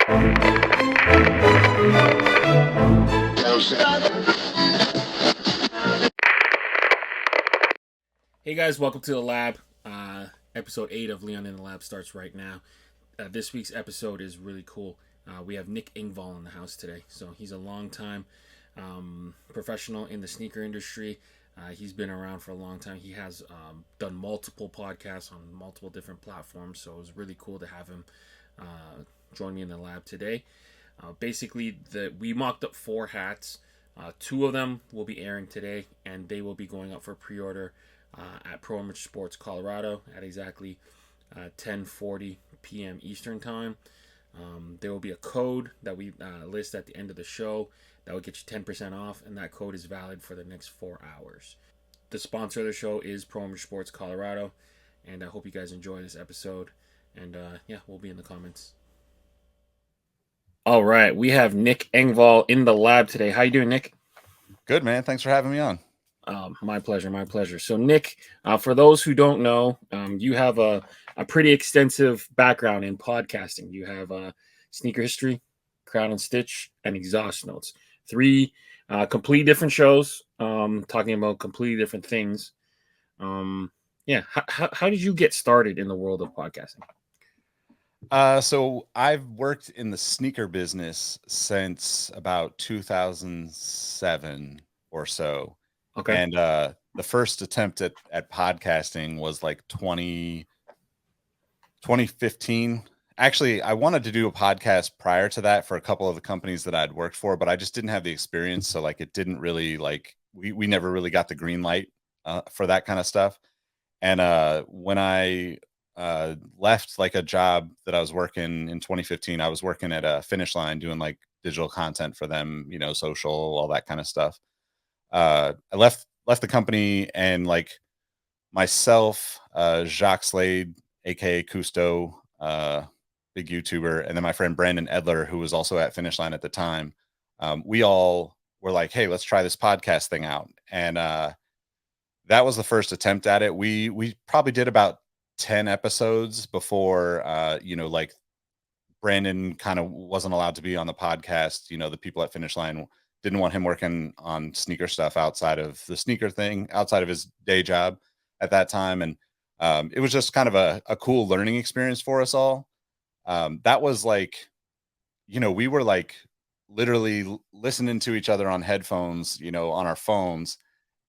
Hey guys, welcome to the lab. Episode 8 of Leon in the Lab starts right now. This week's episode is really cool. We have Nick Engvall in the house today. So he's a long time professional in the sneaker industry. He's been around for a long time. He has done multiple podcasts on multiple different platforms. So it was really cool to have him join me in the lab today. Basically, we mocked up 4 hats. 2 of them will be airing today, and they will be going up for pre-order at PREORDER Sports Colorado at exactly 10:40 p.m. Eastern Time. There will be a code that we list at the end of the show that will get you 10% off, and that code is valid for the next 4 hours. The sponsor of the show is PREORDER Sports Colorado, and I hope you guys enjoy this episode. And yeah, we'll be in the comments. All right, we have Nick Engvall in the lab today. How you doing, Nick? Good, man. Thanks for having me on. My pleasure, my pleasure. So, Nick, for those who don't know, you have a pretty extensive background in podcasting. You have Sneaker History, Crown and Stitch, and Exhaust Notes. 3 completely different shows talking about completely different things. Yeah, how did you get started in the world of podcasting? So I've worked in the sneaker business since about 2007 or so. Okay. And the first attempt at podcasting was like 2015. Actually, I wanted to do a podcast prior to that for a couple of the companies that I'd worked for, but I just didn't have the experience. So like it didn't really we never really got the green light for that kind of stuff. And when I left like a job that I was working in 2015, I was working at a Finish Line doing like digital content for them, social, all that kind of stuff. I left the company, and like myself, Jacques Slade, aka Cousteau, big YouTuber, and then my friend Brandon Edler, who was also at Finish Line at the time. We all were like, hey, let's try this podcast thing out. And that was the first attempt at it. We probably did about 10 episodes before like Brandon kind of wasn't allowed to be on the podcast. The people at Finish Line didn't want him working on sneaker stuff outside of the sneaker thing, outside of his day job at that time. And it was just kind of a cool learning experience for us all. That was like, we were like literally listening to each other on headphones, on our phones,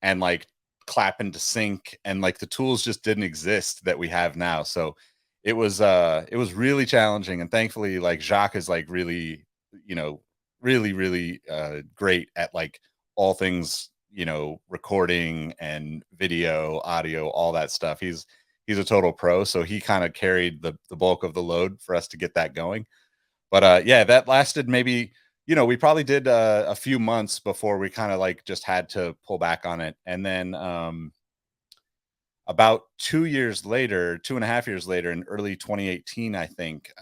and like clapping to sync, and like the tools just didn't exist that we have now. So it was really challenging, and thankfully like Jacques is like really, really great at like all things, recording and video, audio, all that stuff. He's a total pro, so he kind of carried the bulk of the load for us to get that going. But yeah, that lasted maybe, we probably did a few months before we kind of like just had to pull back on it. And then about 2.5 years later, in early 2018, I think,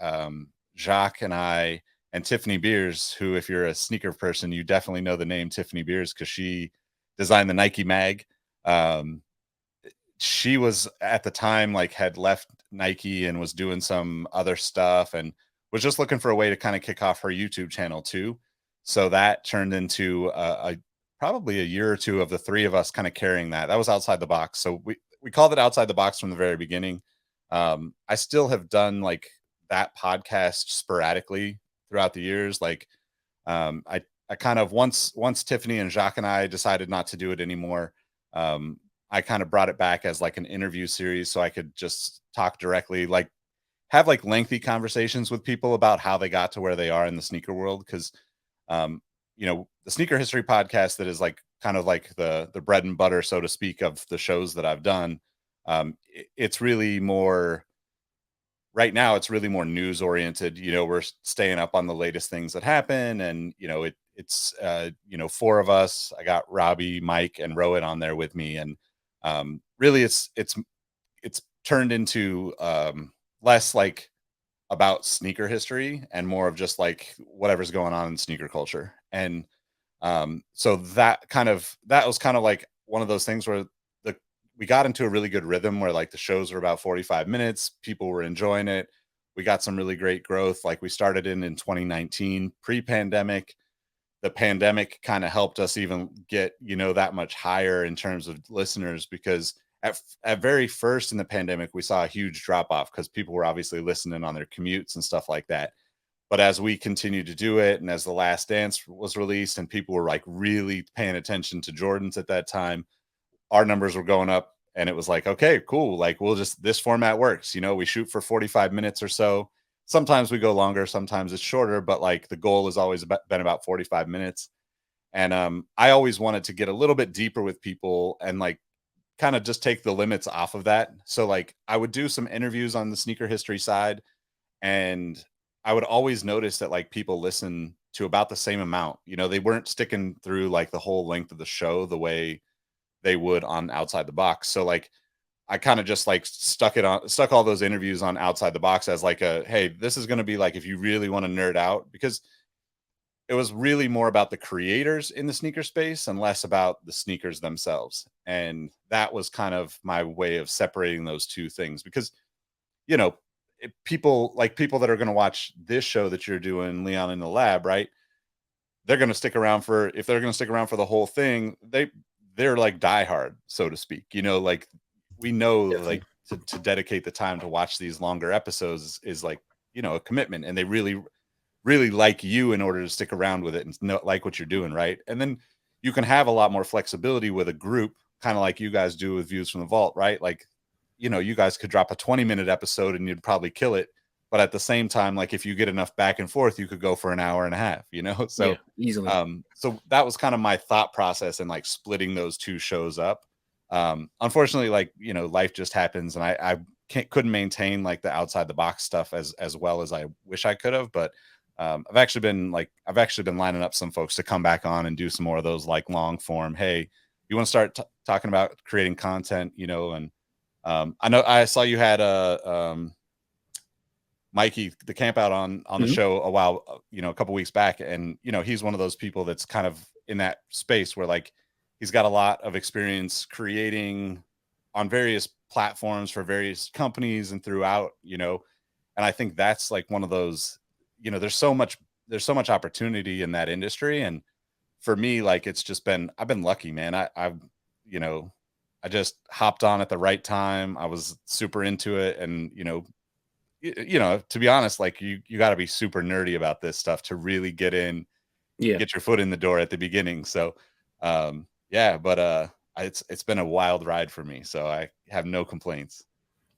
Jacques and I and Tiffany Beers, who, if you're a sneaker person, you definitely know the name Tiffany Beers because she designed the Nike mag. She was at the time like had left Nike and was doing some other stuff, and was just looking for a way to kind of kick off her YouTube channel too. So that turned into probably a year or two of the 3 of us kind of carrying that. That was Outside the Box. So we called it Outside the Box from the very beginning. I still have done like that podcast sporadically throughout the years. Like I kind of once Tiffany and Jacques and I decided not to do it anymore. I kind of brought it back as like an interview series, so I could just talk directly, like have like lengthy conversations with people about how they got to where they are in the sneaker world. Cause the Sneaker History podcast, that is like kind of like the bread and butter, so to speak, of the shows that I've done. It's really more right now, it's really more news oriented. We're staying up on the latest things that happen. And, it's 4 of us. I got Robbie, Mike, and Rowan on there with me. And really it's turned into less like about sneaker history and more of just like whatever's going on in sneaker culture. And so that was kind of like one of those things where we got into a really good rhythm where like the shows were about 45 minutes. People were enjoying it. We got some really great growth. Like we started in 2019, pre-pandemic. The pandemic kind of helped us even get, that much higher in terms of listeners, because at very first in the pandemic, we saw a huge drop off because people were obviously listening on their commutes and stuff like that. But as we continued to do it, and as The Last Dance was released and people were like really paying attention to Jordans at that time, our numbers were going up, and it was like, okay, cool. Like this format works. We shoot for 45 minutes or so. Sometimes we go longer, sometimes it's shorter, but like the goal has always been about 45 minutes. And I always wanted to get a little bit deeper with people and like kind of just take the limits off of that. So like I would do some interviews on the sneaker history side, and I would always notice that like people listen to about the same amount. They weren't sticking through like the whole length of the show the way they would on Outside the Box. So like I kind of just like stuck all those interviews on Outside the Box as like hey, this is going to be like if you really want to nerd out, because it was really more about the creators in the sneaker space and less about the sneakers themselves. And that was kind of my way of separating those two things, because you know people that are going to watch this show that you're doing, Leon in the Lab, right? They're going to stick around for, if they're going to stick around for the whole thing, they're like diehard, so to speak. Like we know like Definitely. to dedicate the time to watch these longer episodes is like, a commitment, and they really really like you in order to stick around with it and like what you're doing, right? And then you can have a lot more flexibility with a group, kind of like you guys do with Views from the Vault, right? Like, you guys could drop a 20-minute episode and you'd probably kill it. But at the same time, like if you get enough back and forth, you could go for an hour and a half, Yeah, So easily. so that was kind of my thought process in like splitting those two shows up. Unfortunately, like, life just happens, and I couldn't maintain like the Outside the Box stuff as well as I wish I could have. But I've actually been lining up some folks to come back on and do some more of those like long form. Hey, you want to start talking about creating content, and I know I saw you had Mikey the camp out on the Mhm. show a while, a couple weeks back, and he's one of those people that's kind of in that space where like he's got a lot of experience creating on various platforms for various companies and throughout, and I think that's like one of those, there's so much opportunity in that industry. And for me, like it's just been, I've been lucky, man. I've you know I just hopped on at the right time. I was super into it, and to be honest, like you got to be super nerdy about this stuff to really get in, Yeah, get your foot in the door at the beginning. So yeah, but it's been a wild ride for me, so I have no complaints.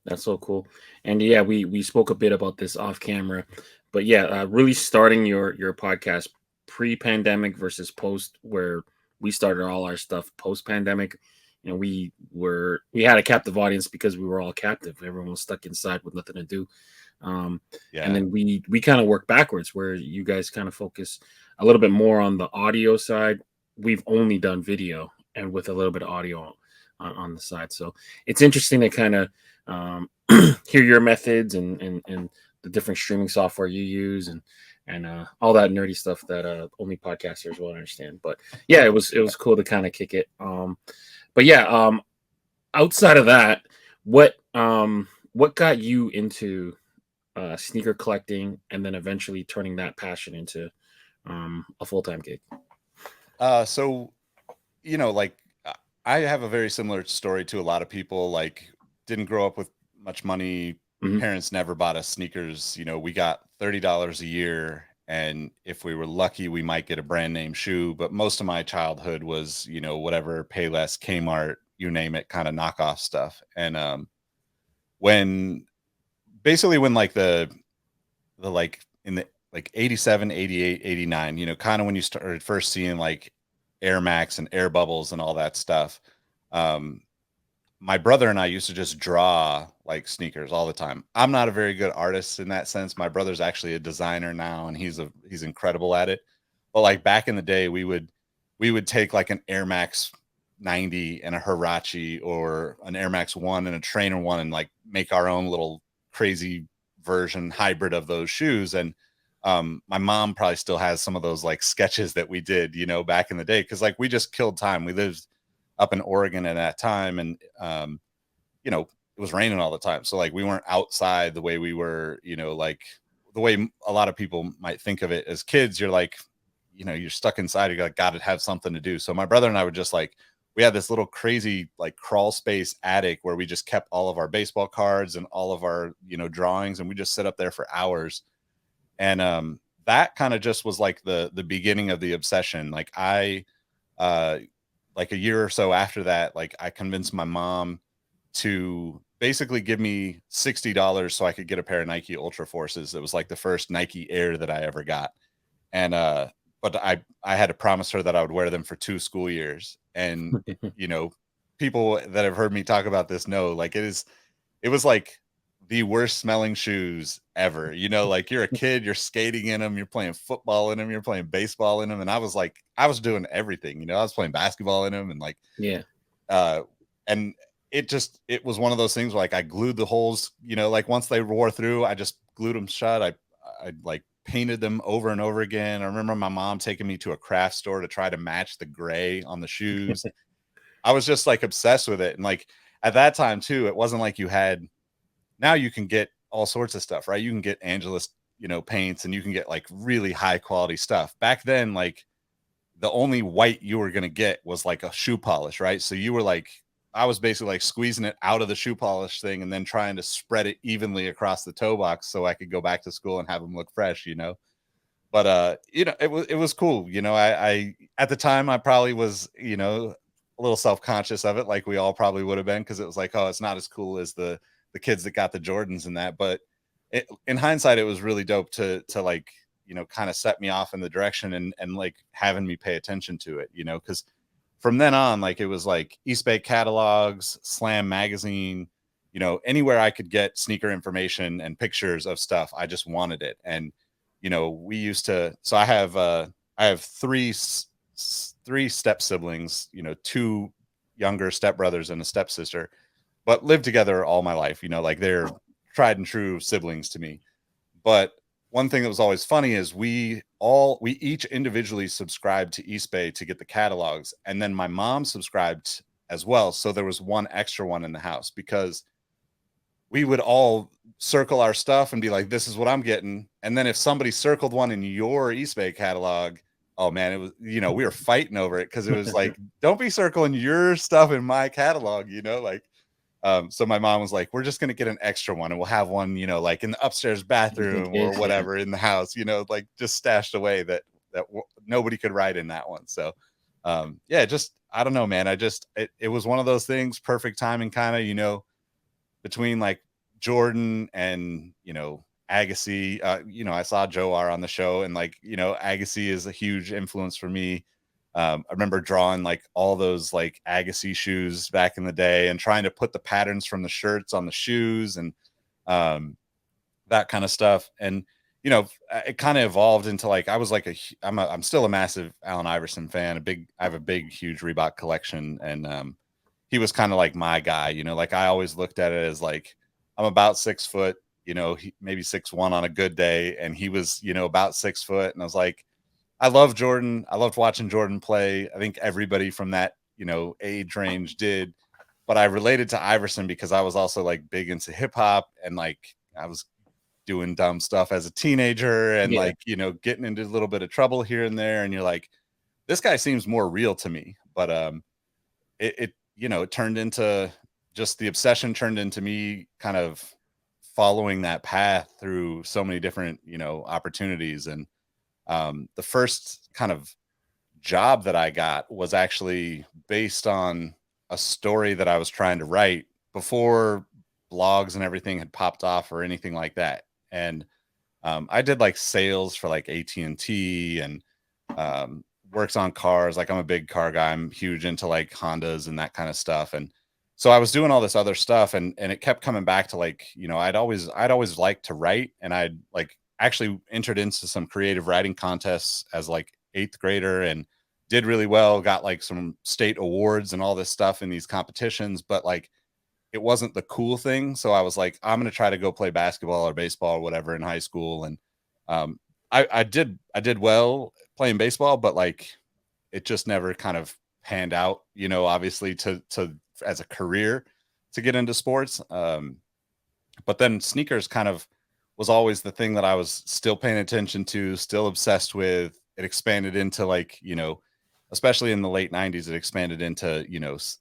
that's so cool. And yeah, we spoke a bit about this off camera, but yeah, really starting your podcast pre-pandemic versus post, where we started all our stuff post-pandemic. We had a captive audience because we were all captive. Everyone was stuck inside with nothing to do. Um, and Yeah. then we kind of work backwards, where you guys kind of focus a little bit more on the audio side. We've only done video and with a little bit of audio on the side. So it's interesting to kind of hear your methods and the different streaming software you use and all that nerdy stuff that only podcasters will understand. But yeah, it was cool to kind of kick it. But yeah, outside of that, what got you into sneaker collecting, and then eventually turning that passion into a full-time gig? So like I have a very similar story to a lot of people. Like, didn't grow up with much money. Hmm. Parents never bought us sneakers. We got $30 a year, and if we were lucky, we might get a brand name shoe. But most of my childhood was, whatever Payless, Kmart, you name it, kind of knockoff stuff. And when when like the like in the like 87, 88, 89, kind of when you started first seeing like Air Max and Air Bubbles and all that stuff. Um, my brother and I used to just draw like sneakers all the time. I'm not a very good artist in that sense. My brother's actually a designer now, and he's incredible at it. But like back in the day, we would take like an Air Max 90 and a Hirachi, or an Air Max 1 and a Trainer 1, and like make our own little crazy version hybrid of those shoes. And my mom probably still has some of those like sketches that we did, back in the day, because like we just killed time. We lived up in Oregon at that time, and you know, it was raining all the time. So like we weren't outside the way we were, like the way a lot of people might think of it as kids. You're like, you're stuck inside. You got to have something to do. So my brother and I would just like, we had this little crazy like crawl space attic where we just kept all of our baseball cards and all of our, drawings, and we just sit up there for hours. And that kind of just was like the beginning of the obsession. Like uh like a year or so after that, like I convinced my mom to basically give me $60 so I could get a pair of Nike Ultra Forces. It was like the first Nike Air that I ever got. And but I had to promise her that I would wear them for 2 school years. And you know, people that have heard me talk about this know like it was like the worst smelling shoes ever. Like you're a kid, you're skating in them, you're playing football in them, you're playing baseball in them. And I was like, I was doing everything, I was playing basketball in them and like, Yeah. uh, and it was one of those things where like I glued the holes, like once they wore through, I just glued them shut. I like painted them over and over again. I remember my mom taking me to a craft store to try to match the gray on the shoes. I was just like obsessed with it. And like at that time too, it wasn't like you had, now you can get all sorts of stuff, right? You can get Angelus, paints, and you can get like really high quality stuff. Back then, like the only white you were going to get was like a shoe polish, right? So you were like, I was basically like squeezing it out of the shoe polish thing and then trying to spread it evenly across the toe box so I could go back to school and have them look fresh. But it was cool. I at the time I probably was, a little self-conscious of it, like we all probably would have been, because it was like, oh, it's not as cool as the kids that got the Jordans and that. But in hindsight, it was really dope to like, kind of set me off in the direction and like having me pay attention to it, because from then on, like it was like East Bay catalogs, Slam magazine, anywhere I could get sneaker information and pictures of stuff, I just wanted it. And we used to. So I have three step siblings, two younger stepbrothers and a stepsister, but lived together all my life. Like they're tried and true siblings to me. But one thing that was always funny is we each individually subscribed to East Bay to get the catalogs, and then my mom subscribed as well. So there was one extra one in the house, because we would all circle our stuff and be like, this is what I'm getting. And then if somebody circled one in your East Bay catalog, oh man, it was, we were fighting over it, because it was like, don't be circling your stuff in my catalog, like. So my mom was like, we're just going to get an extra one, and we'll have one, like in the upstairs bathroom or Kids, yeah. whatever in the house, like just stashed away that nobody could write in that one. So, yeah, just, I don't know, man. It was one of those things, perfect timing kind of, between like Jordan and, Agassi. I saw Joe R on the show, and like, Agassi is a huge influence for me. I remember drawing like all those like Agassi shoes back in the day and trying to put the patterns from the shirts on the shoes and that kind of stuff. And it kind of evolved into like I was like I'm still a massive Allen Iverson fan. I have a big huge Reebok collection, and he was kind of like my guy. Like I always looked at it as like I'm about 6 foot. Maybe 6'1" on a good day, and he was about 6 foot, and I was like, I love Jordan. I loved watching Jordan play. I think everybody from that, age range did. But I related to Iverson because I was also like big into hip hop, and like I was doing dumb stuff as a teenager and Yeah. like, getting into a little bit of trouble here and there. And you're like, this guy seems more real to me. But it turned into just the obsession turned into me kind of following that path through so many different, opportunities. And the first kind of job that I got was actually based on a story that I was trying to write before blogs and everything had popped off or anything like that. And I did like sales for like AT&T and works on cars. Like I'm a big car guy. I'm huge into like Hondas and that kind of stuff. And so I was doing all this other stuff, and it kept coming back to like, I'd always liked to write, and I'd like actually entered into some creative writing contests as like 8th grader and did really well, got like some state awards and all this stuff in these competitions, but like it wasn't the cool thing. So I was like, I'm going to try to go play basketball or baseball or whatever in high school. And um, I did well playing baseball, but like it just never kind of panned out, obviously to as a career. to get into sports. But then sneakers kind of was always the thing that I was still paying attention to, still obsessed with. It expanded into like, especially in the late 90s, it expanded into,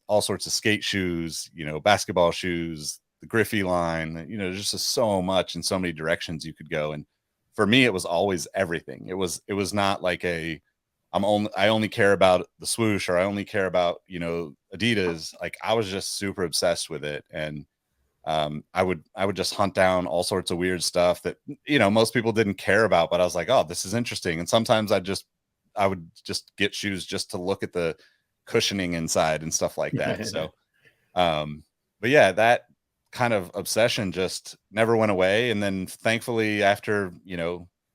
all sorts of skate shoes, basketball shoes, the Griffey line, there's just so much and so many directions you could go. And for me, it was always everything. It was not like I only care about the swoosh, or I only care about, Adidas. Like I was just super obsessed with it. And I would just hunt down all sorts of weird stuff that most people didn't care about, but I was like, oh, this is interesting. And sometimes I would just get shoes just to look at the cushioning inside and stuff like that. So, but yeah, that kind of obsession just never went away. And then thankfully, after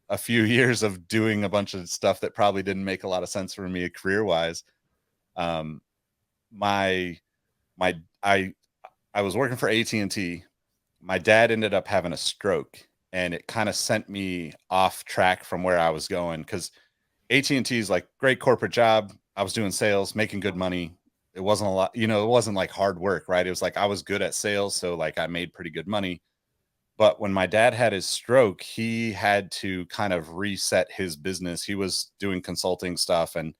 a few years of doing a bunch of stuff that probably didn't make a lot of sense for me career wise, um, my my I was working for AT&T. My dad ended up having a stroke, and it kind of sent me off track from where I was going, because AT&T is like great corporate job. I was doing sales, making good money. It wasn't a lot, it wasn't like hard work, right? It was like I was good at sales, so like I made pretty good money. But when my dad had his stroke, he had to kind of reset his business. He was doing consulting stuff and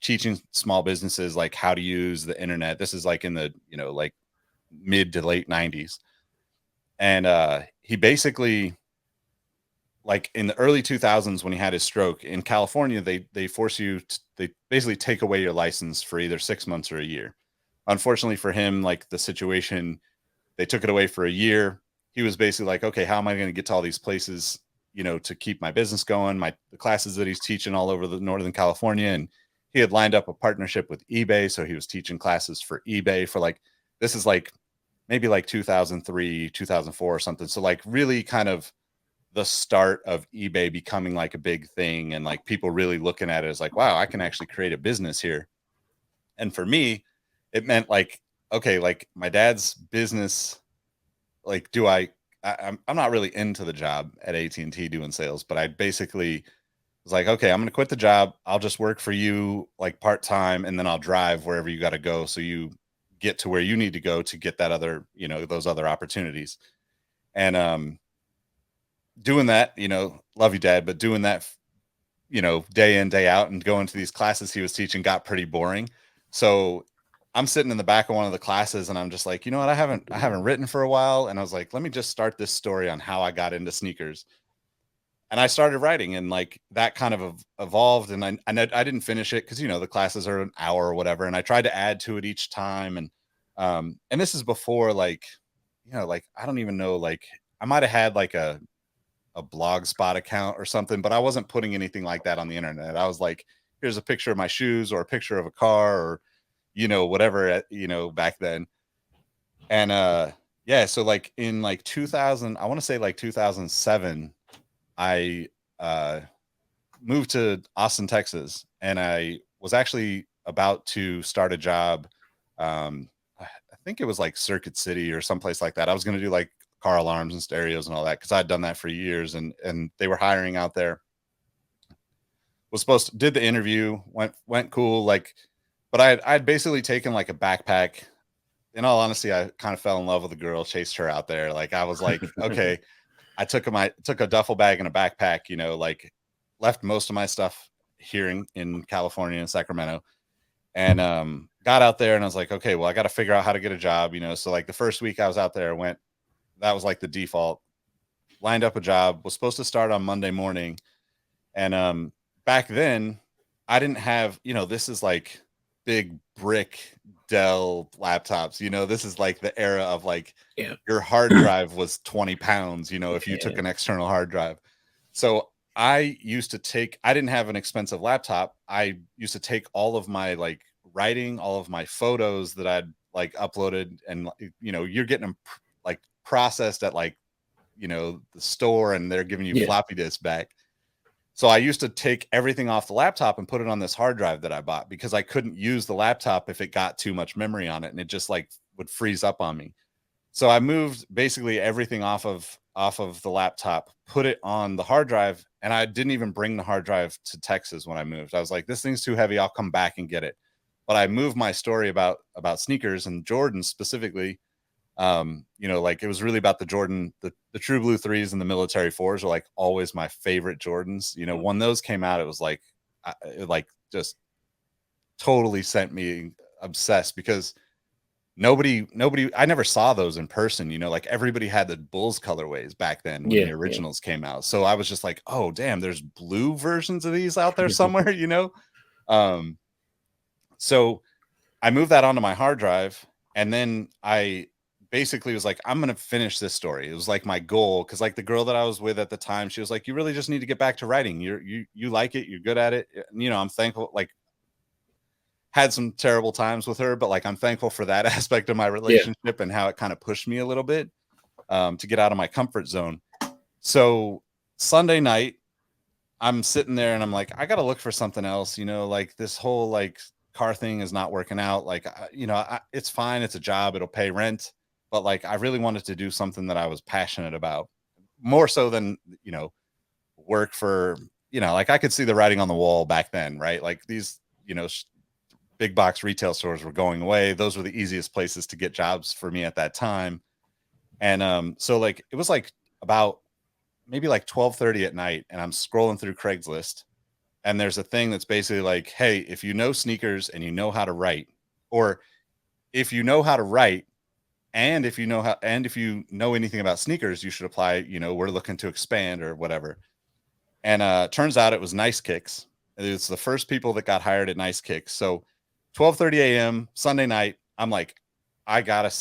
teaching small businesses like how to use the internet. This is like in the, like mid to late 90s. And he basically, like in the early 2000s, when he had his stroke in California, they force you they basically take away your license for either 6 months or a year. Unfortunately for him, like the situation, they took it away for a year. He was basically like, okay, how am I going to get to all these places, to keep my business going, the classes that he's teaching all over the Northern California. And he had lined up a partnership with eBay, so he was teaching classes for eBay for like, this is like maybe like 2003, 2004 or something. So like really kind of the start of eBay becoming like a big thing, and like people really looking at it as like, wow, I can actually create a business here. And for me, it meant like, okay, like my dad's business, like I'm not really into the job at AT&T doing sales, but I basically was like, okay, I'm going to quit the job. I'll just work for you like part-time, and then I'll drive wherever you got to go, so you get to where you need to go to get that other, those other opportunities. And doing that, love you, Dad, but doing that, day in, day out, and going to these classes he was teaching got pretty boring. So I'm sitting in the back of one of the classes, and I'm just like, you know what? I haven't written for a while. And I was like, let me just start this story on how I got into sneakers. And I started writing, and like that kind of evolved. And I didn't finish it because, the classes are an hour or whatever. And I tried to add to it each time. And this is before like, like, I don't even know, like I might've had like a blog spot account or something, but I wasn't putting anything like that on the internet. I was like, here's a picture of my shoes or a picture of a car, or, whatever, back then. And, yeah, so like in like 2000, I want to say like 2007, I, moved to Austin, Texas, and I was actually about to start a job. I think it was like Circuit City or someplace like that. I was going to do like car alarms and stereos and all that, because I'd done that for years, and they were hiring out there. Was supposed to did the interview, went cool, like, but I'd basically taken like a backpack. In all honesty, I kind of fell in love with a girl, chased her out there. Like I was like, okay, I took a duffel bag and a backpack, like left most of my stuff here in California, in Sacramento, and got out there, and I was like, okay, well, I got to figure out how to get a job, so like the first week I was out there, that was like the default. Lined up a job, was supposed to start on Monday morning. And back then I didn't have, this is like big brick Dell laptops. This is like the era of like Yeah. your hard drive was 20 pounds, if you took Yeah. an external hard drive. So I didn't have an expensive laptop. I used to take all of my like writing, all of my photos that I'd like uploaded, and you're getting them like processed at like, the store, and they're giving you Yeah. floppy disk back. So I used to take everything off the laptop and put it on this hard drive that I bought, because I couldn't use the laptop if it got too much memory on it, and it just like would freeze up on me. So I moved basically everything off of the laptop, put it on the hard drive, and I didn't even bring the hard drive to Texas when I moved. I was like, this thing's too heavy, I'll come back and get it. But I moved my story about sneakers and Jordans specifically You know, like it was really about the Jordan, the True Blue 3s and the Military 4s are like always my favorite Jordans. You know, when those came out, it was like, it like just totally sent me obsessed because nobody I never saw those in person, you know, like everybody had the Bulls colorways back then when Yeah, the yeah. originals came out. So I was just like, oh damn, there's blue versions of these out there somewhere, you know? Um so I moved that onto my hard drive, and then I basically was like, I'm gonna finish this story. It was like my goal, because like the girl that I was with at the time, she was like, you really just need to get back to writing. You like it, you're good at it. You know, I'm thankful, like had some terrible times with her, but like I'm thankful for that aspect of my Yeah. relationship and how it kind of pushed me a little bit to get out of my comfort zone. So Sunday night, I'm sitting there and I'm like, I got to look for something else. You know, like this whole like car thing is not working out. Like, you know, it's fine. It's a job. It'll pay rent. But like, I really wanted to do something that I was passionate about more so than, you know, work for, you know, like I could see the writing on the wall back then, right? Like these, you know, big box retail stores were going away. Those were the easiest places to get jobs for me at that time. And so like it was like about maybe like 12:30 at night, and I'm scrolling through Craigslist, and there's a thing that's basically like, hey, if you know sneakers and you know how to write, or if you know how to write, and if you know anything about sneakers, you should apply. You know, we're looking to expand or whatever. And turns out it was Nice Kicks. It's the first people that got hired at Nice Kicks. So 12:30 a.m. Sunday night, I'm like, I gotta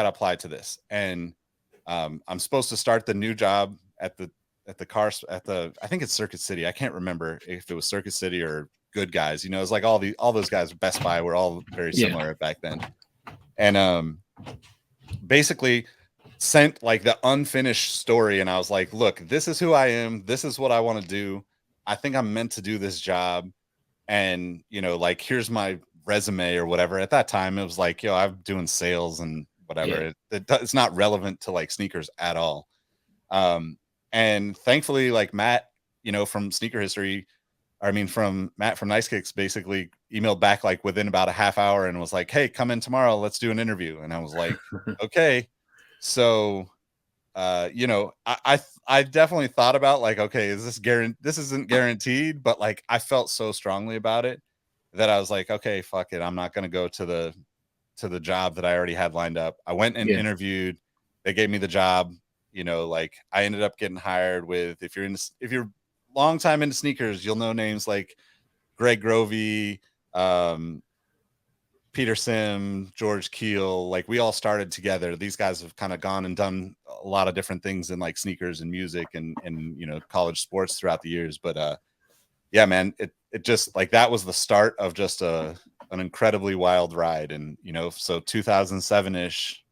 apply to this. And I'm supposed to start the new job at the car at the I think it's Circuit City. I can't remember if it was Circuit City or Good Guys. You know, it's like all those guys at Best Buy were all very Yeah. similar back then. And basically sent like the unfinished story, and I was like, look, this is who I am, this is what I want to do, I think I'm meant to do this job, and you know, like here's my resume or whatever. At that time it was like, yo, I'm doing sales and whatever. Yeah. It's not relevant to like sneakers at all. And thankfully like Matt, you know, from Sneaker History, I mean from Matt from Nice Kicks, basically emailed back like within about a half hour and was like, hey, come in tomorrow, let's do an interview. And I was like, okay. So you know, I definitely thought about like, okay, is this this isn't guaranteed, but like I felt so strongly about it that I was like, okay, fuck it, I'm not going to go to the job that I already had lined up. I went and Yeah. interviewed, they gave me the job. You know, like I ended up getting hired with, if you're long time into sneakers, you'll know names like Greg Grovey, um Peter Sim, George Keel, like we all started together. These guys have kind of gone and done a lot of different things in like sneakers and music and you know, college sports throughout the years. But yeah, man, it just like that was the start of just an incredibly wild ride. And you know, so 2007-ish,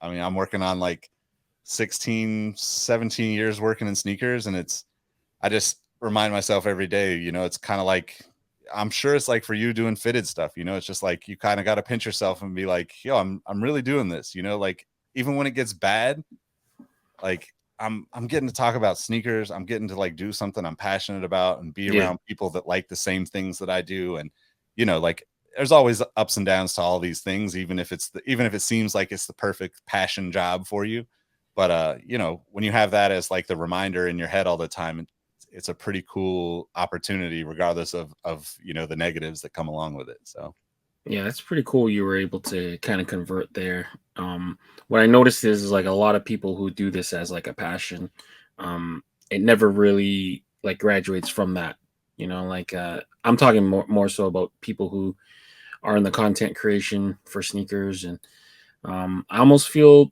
I mean, I'm working on like 16, 17 years working in sneakers, and I just remind myself every day, you know, it's kind of like, I'm sure it's like for you doing fitted stuff, you know, it's just like you kind of got to pinch yourself and be like, yo, I'm really doing this, you know, like even when it gets bad, like I'm getting to talk about sneakers. I'm getting to like do something I'm passionate about and be Yeah. around people that like the same things that I do. And you know, like there's always ups and downs to all these things, even if even if it seems like it's the perfect passion job for you. But you know, when you have that as like the reminder in your head all the time, it's a pretty cool opportunity, regardless of you know, the negatives that come along with it. So Yeah, that's pretty cool. You were able to kind of convert there. What I noticed is like a lot of people who do this as like a passion, um, it never really like graduates from that. You know, like I'm talking more so about people who are in the content creation for sneakers, and I almost feel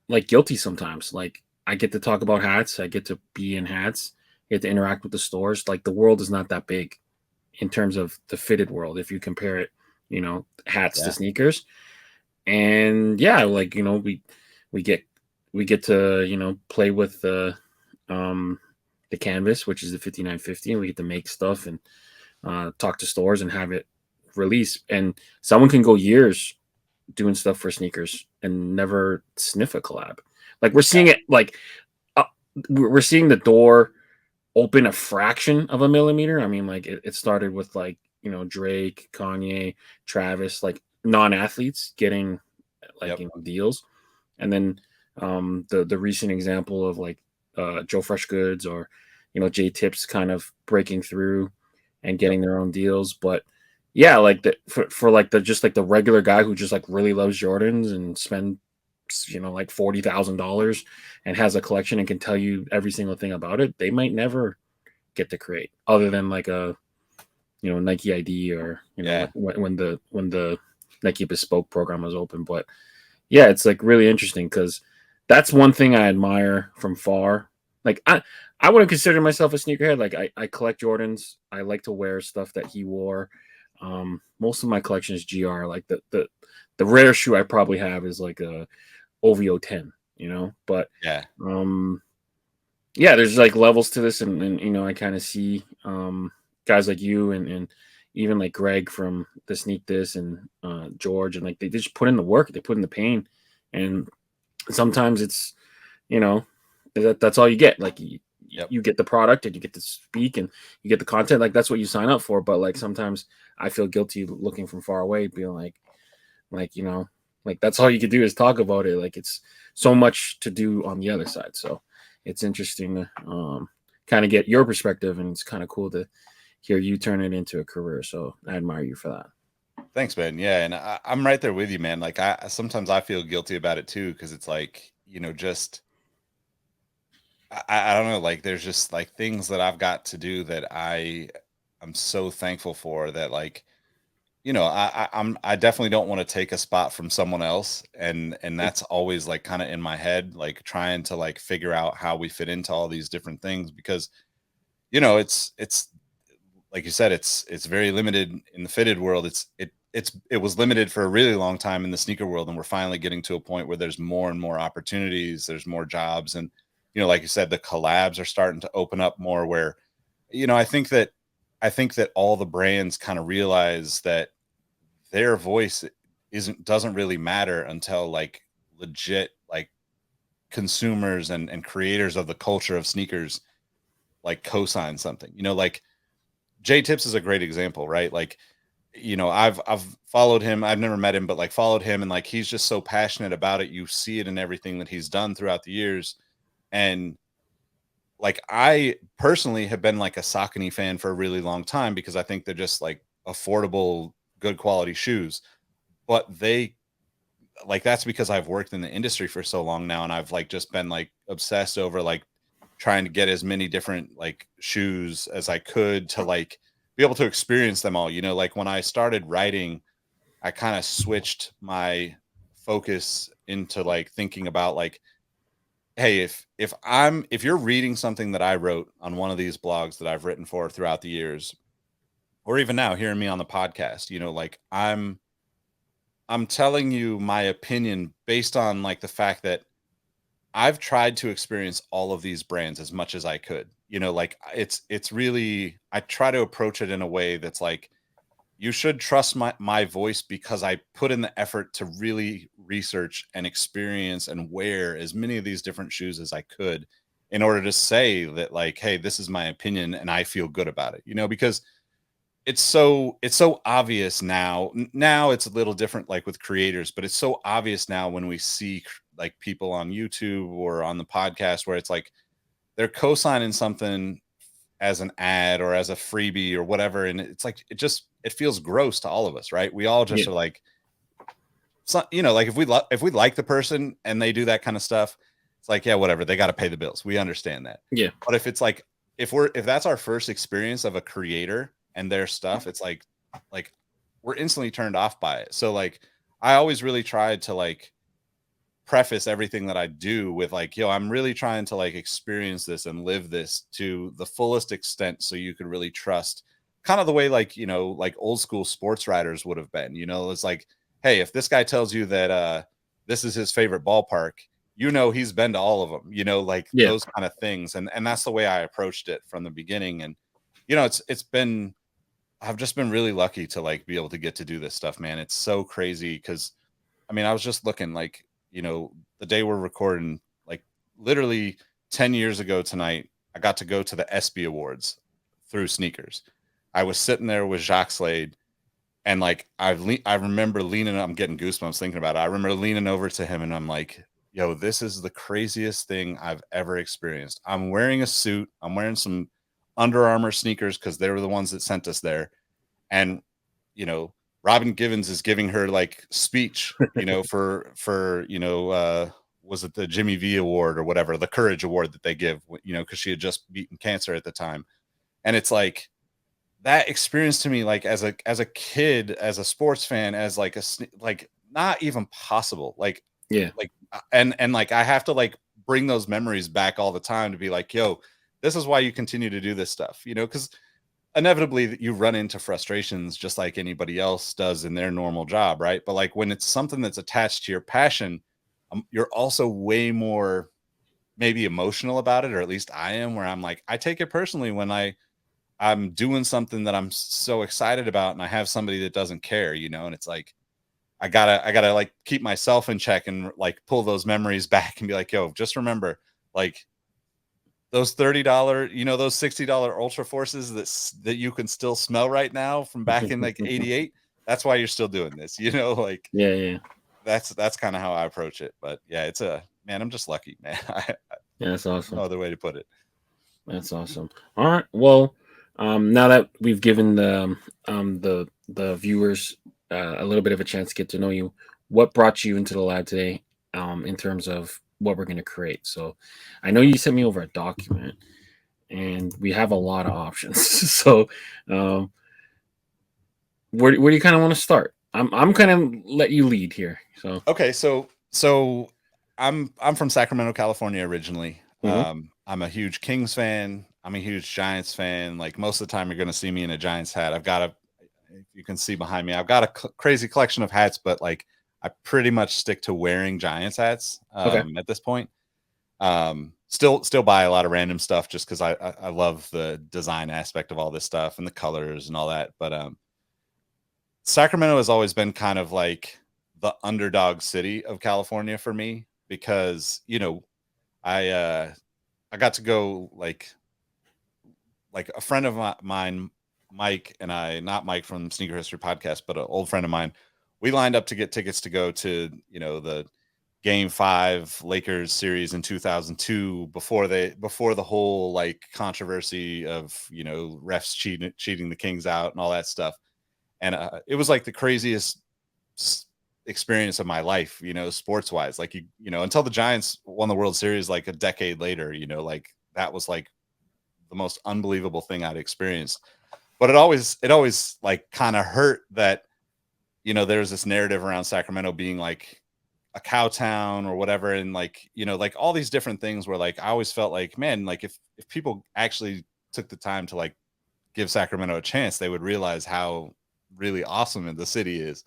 like guilty sometimes. Like I get to talk about hats, I get to be in hats, get to interact with the stores. Like the world is not that big in terms of the fitted world if you compare it, you know, hats to yeah, sneakers. And yeah, like you know, we get we get to, you know, play with um the canvas, which is the 5950, and we get to make stuff and talk to stores and have it release. And someone can go years doing stuff for sneakers and never sniff a collab. Like we're seeing it like uh, we're seeing the door open a fraction of a millimeter. I mean, like it started with like, you know, Drake, Kanye, Travis, like non-athletes getting like, Yep. deals. And then the recent example of like Joe Fresh Goods or J Tips kind of breaking through and Yep. getting their own deals. But yeah, like for like the just like the regular guy who just like really loves Jordans and spend like $40,000 and has a collection and can tell you every single thing about it, they might never get to create other than like a Nike ID or Yeah. when the Nike Bespoke program was open. But yeah, it's like really interesting because that's one thing I admire from far. Like I wouldn't consider myself a sneakerhead. Like I collect Jordans. I like to wear stuff that he wore. Most of my collection is GR. Like the rare shoe I probably have is like a OVO 10. But Yeah. yeah, there's like levels to this, and I kind of see guys like you and even like Greg from the Sneak This and George, and like they just put in the work, they put in the pain, and sometimes it's you know that's all you get. Like Yep. you get the product and you get to speak and you get the content. Like that's what you sign up for. But like sometimes I feel guilty looking from far away, being like like that's all you could do is talk about it. Like it's so much to do on the other side. So it's interesting to kind of get your perspective, and it's kind of cool to hear you turn it into a career. So I admire you for that. Thanks, man. Yeah, and I'm right there with you, man. Like I sometimes I feel guilty about it too, because it's like, just I don't know, like there's just like things that I've got to do that I'm so thankful for that like, I definitely don't want to take a spot from someone else. And that's always like kind of in my head, like trying to like figure out how we fit into all these different things because it's like you said, it's very limited in the fitted world. It was limited for a really long time in the sneaker world, and we're finally getting to a point where there's more and more opportunities, there's more jobs, and like you said, the collabs are starting to open up more. Where I think that all the brands kind of realize that their voice doesn't really matter until like legit like consumers and creators of the culture of sneakers like co-sign something. Like J Tips is a great example, right? Like, I've followed him. I've never met him, but like followed him, and like he's just so passionate about it. You see it in everything that he's done throughout the years. And like I personally have been like a Saucony fan for a really long time because I think they're just like affordable, good quality shoes. But they like that's because I've worked in the industry for so long now, and I've like just been like obsessed over like trying to get as many different like shoes as I could to like be able to experience them all. Like when I started writing, I kind of switched my focus into like thinking about like, hey, if you're reading something that I wrote on one of these blogs that I've written for throughout the years, or even now hearing me on the podcast, like I'm telling you my opinion based on like the fact that I've tried to experience all of these brands as much as I could. Like it's really I try to approach it in a way that's like you should trust my voice because I put in the effort to really research and experience and wear as many of these different shoes as I could in order to say that like, hey, this is my opinion and I feel good about it. Because it's so obvious now. Now it's a little different like with creators, but it's so obvious now when we see like people on YouTube or on the podcast where it's like they're co-signing something as an ad or as a freebie or whatever, and it's like it feels gross to all of us, right? We all Yeah, just are like, so, like if we like the person and they do that kind of stuff, it's like, yeah, whatever, they got to pay the bills, we understand that. yeah, But if it's like if that's our first experience of a creator and their stuff, it's like we're instantly turned off by it. So like I always really tried to like preface everything that I do with like, yo, I'm really trying to like experience this and live this to the fullest extent so you could really trust kind of the way like, like old school sports writers would have been. It's like, hey, if this guy tells you that this is his favorite ballpark, he's been to all of them, like yeah, those kind of things. And that's the way I approached it from the beginning. And it's been I've just been really lucky to like be able to get to do this stuff, man. It's so crazy because I mean, I was just looking like, the day we're recording, like literally 10 years ago tonight, I got to go to the ESPY Awards through sneakers. I was sitting there with Jacques Slade And like I remember leaning, I'm getting goosebumps thinking about it. I remember leaning over to him and I'm like, yo, this is the craziest thing I've ever experienced. I'm wearing a suit, I'm wearing some Under Armour sneakers because they were the ones that sent us there. And you know, Robin Givens is giving her like speech, for was it the Jimmy V Award or whatever, the Courage Award that they give, because she had just beaten cancer at the time. And it's like that experience to me, like as a kid, as a sports fan, as like like not even possible. Yeah. And like I have to like bring those memories back all the time to be like, yo, this is why you continue to do this stuff, because inevitably you run into frustrations just like anybody else does in their normal job, right? But like when it's something that's attached to your passion, you're also way more maybe emotional about it, or at least I am, where I'm like, I take it personally when I'm doing something that I'm so excited about and I have somebody that doesn't care, and it's like I gotta like keep myself in check and like pull those memories back and be like, yo, just remember, like those $30, those $60 Ultra Forces that you can still smell right now from back in like '88. That's why you're still doing this, like Yeah, yeah. that's kind of how I approach it. But yeah, it's a man. I'm just lucky, man. Yeah, that's No awesome. other way to put it. That's awesome. All right. Well, now that we've given the viewers a little bit of a chance to get to know you, what brought you into the lab today, in terms of what we're going to create? So, I know you sent me over a document, and we have a lot of options. So, um, where do you kind of want to start? I'm kind of let you lead here. So, Okay, so I'm from Sacramento, California originally. mhm. I'm a huge Kings fan. I'm a huge Giants fan. Like most of the time, you're going to see me in a Giants hat. You can see behind me, I've got a crazy collection of hats, but like I pretty much stick to wearing Giants hats Okay. at this point. Still buy a lot of random stuff just because I love the design aspect of all this stuff and the colors and all that. But Sacramento has always been kind of like the underdog city of California for me because, I I got to go like a friend of mine, Mike and I, not Mike from Sneaker History Podcast, but an old friend of mine. We lined up to get tickets to go to, the Game 5 Lakers series in 2002 before the whole like controversy of, refs cheating the Kings out and all that stuff. And it was like the craziest experience of my life, sports wise. Like until the Giants won the World Series like a decade later, like that was like the most unbelievable thing I'd experienced. But it always like kind of hurt that there's this narrative around Sacramento being like a cow town or whatever, and like like all these different things where like I always felt like, man, like if people actually took the time to like give Sacramento a chance, they would realize how really awesome the city is.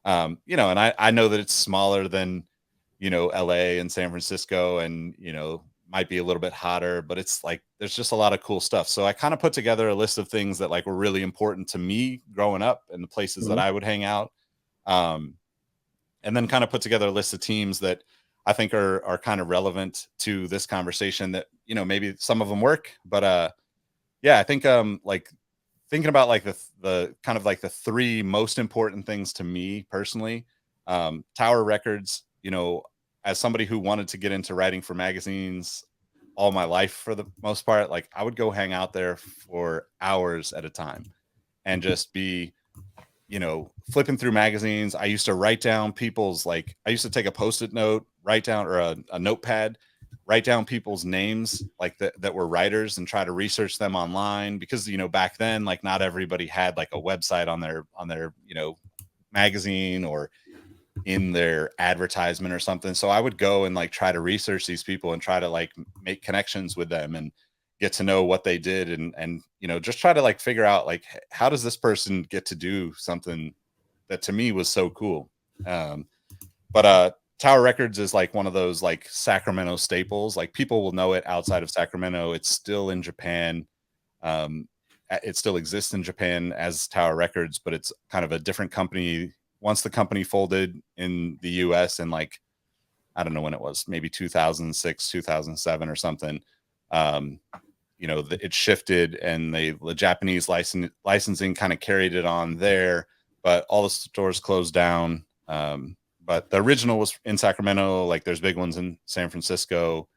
And I know that it's smaller than, LA and San Francisco and, might be a little bit hotter, but it's like there's just a lot of cool stuff. So I kind of put together a list of things that like were really important to me growing up and the places that Mhm. I would hang out. Um, and then kind of put together a list of teams that I think are kind of relevant to this conversation that, maybe some of them work, but yeah, I think like thinking about like the kind of like the three most important things to me personally. Tower Records, as somebody who wanted to get into writing for magazines all my life for the most part, like I would go hang out there for hours at a time and just be, flipping through magazines. I used to write down people's, like I used to take a post-it note, write down, or a notepad, write down people's names like that were writers and try to research them online because back then like not everybody had like a website on their magazine or in their advertisement or something. So I would go and like try to research these people and try to like make connections with them and get to know what they did and just try to like figure out like how does this person get to do something that to me was so cool. But Tower Records is like one of those like Sacramento staples. Like people will know it outside of Sacramento. It's still in Japan. It still exists in Japan as Tower Records, but it's kind of a different company. Once the company folded in the US and like I don't know when it was, maybe 2006, 2007 or something. Um, it shifted and the Japanese licensing kind of carried it on there. but all the stores closed down. But the original was in Sacramento. Like there's big ones in San Francisco,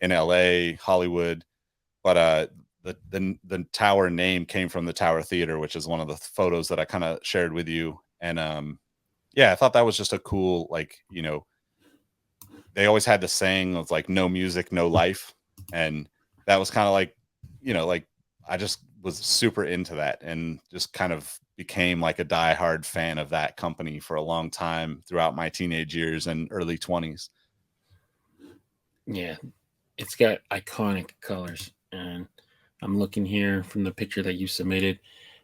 in LA, Hollywood. But the Tower name came from the Tower Theater, which is one of the photos that I kind of shared with you. And yeah, I thought that was just a cool, like, you know, they always had the saying of like no music, no life. And that was kind of like, you know, like I just was super into that and just kind of became like a diehard fan of that company for a long time throughout my teenage years and early 20s. Yeah, it's got iconic colors, and I'm looking here from the picture that you submitted.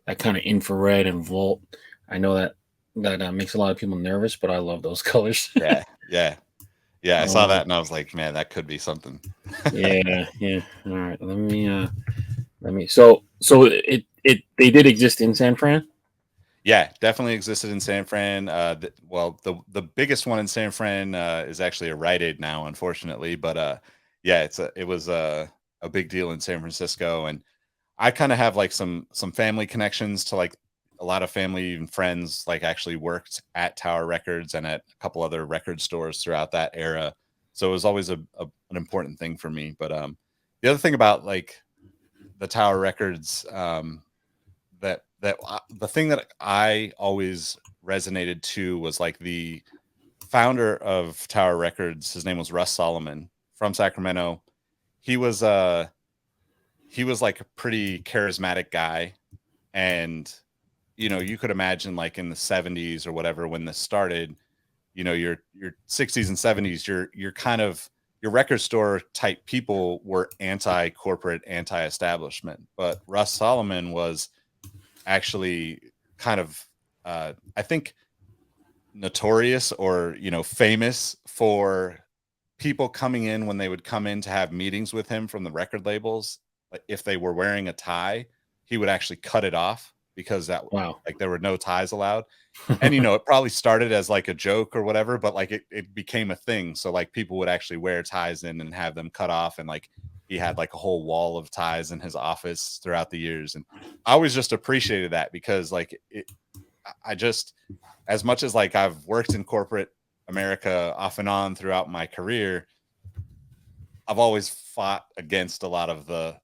That kind of infrared and volt. I know that makes a lot of people nervous, but I love those colors. Yeah, yeah, yeah. I saw um, that and I was like, man, that could be something. yeah, yeah. All right, let me. So it they did exist in San Fran. Yeah, definitely existed in San Fran. Well, the biggest one in San Fran is actually a Rite Aid now, unfortunately. But yeah, it was a big deal in San Francisco, and I kind of have like some family connections to like a lot of family and friends like actually worked at Tower Records and at a couple other record stores throughout that era. So it was always an important thing for me. But the other thing about like the Tower Records, the thing that I always resonated to was like the founder of Tower Records. His name was Russ Solomon from Sacramento. He was like a pretty charismatic guy, and you know, you could imagine like in the 70s or whatever when this started, you know, your 60s and 70s, you're kind of your record store type people were anti-corporate, anti-establishment, but Russ Solomon was actually kind of I think notorious or, you know, famous for people coming in when they would come in to have meetings with him from the record labels. Like if they were wearing a tie, he would actually cut it off because that Wow. like there were no ties allowed. And you know, it probably started as like a joke or whatever, but like it became a thing. So like people would actually wear ties in and have them cut off, and like he had like a whole wall of ties in his office throughout the years. And I always just appreciated that because like I just, as much as like I've worked in corporate America off and on throughout my career, I've always fought against a lot of the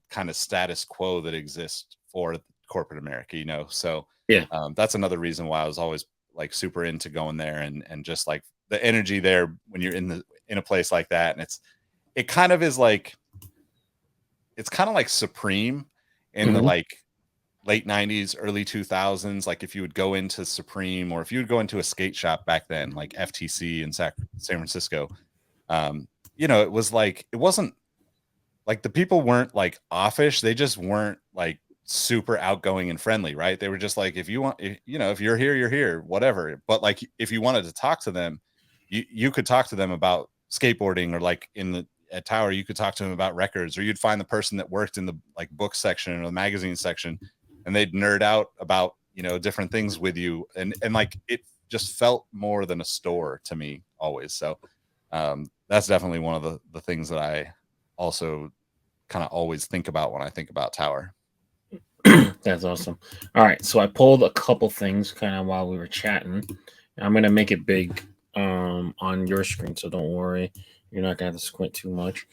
kind of status quo that exists for corporate America, you know. So Yeah. that's another reason why I was always like super into going there, and just like the energy there when you're in a place like that. And it kind of is like, it's kind of like Supreme in the Hmm. like late 90s, early 2000s. Like if you would go into Supreme, or if you would go into a skate shop back then, like FTC in San Francisco, you know, it was like, it wasn't like the people weren't like offish. They just weren't like super outgoing and friendly, right? They were just like, if you want, you know, if you're here, you're here, whatever. But like, if you wanted to talk to them, you could talk to them about skateboarding, or like in the at Tower, you could talk to them about records, or you'd find the person that worked in the like book section or the magazine section, and they'd nerd out about, you know, different things with you. And like, it just felt more than a store to me always. So that's definitely one of the things that I also kind of always think about when I think about Tower. That's awesome. All right, so I pulled a couple things kind of while we were chatting. I'm gonna make it big on your screen, so don't worry. You're not gonna have to squint too much.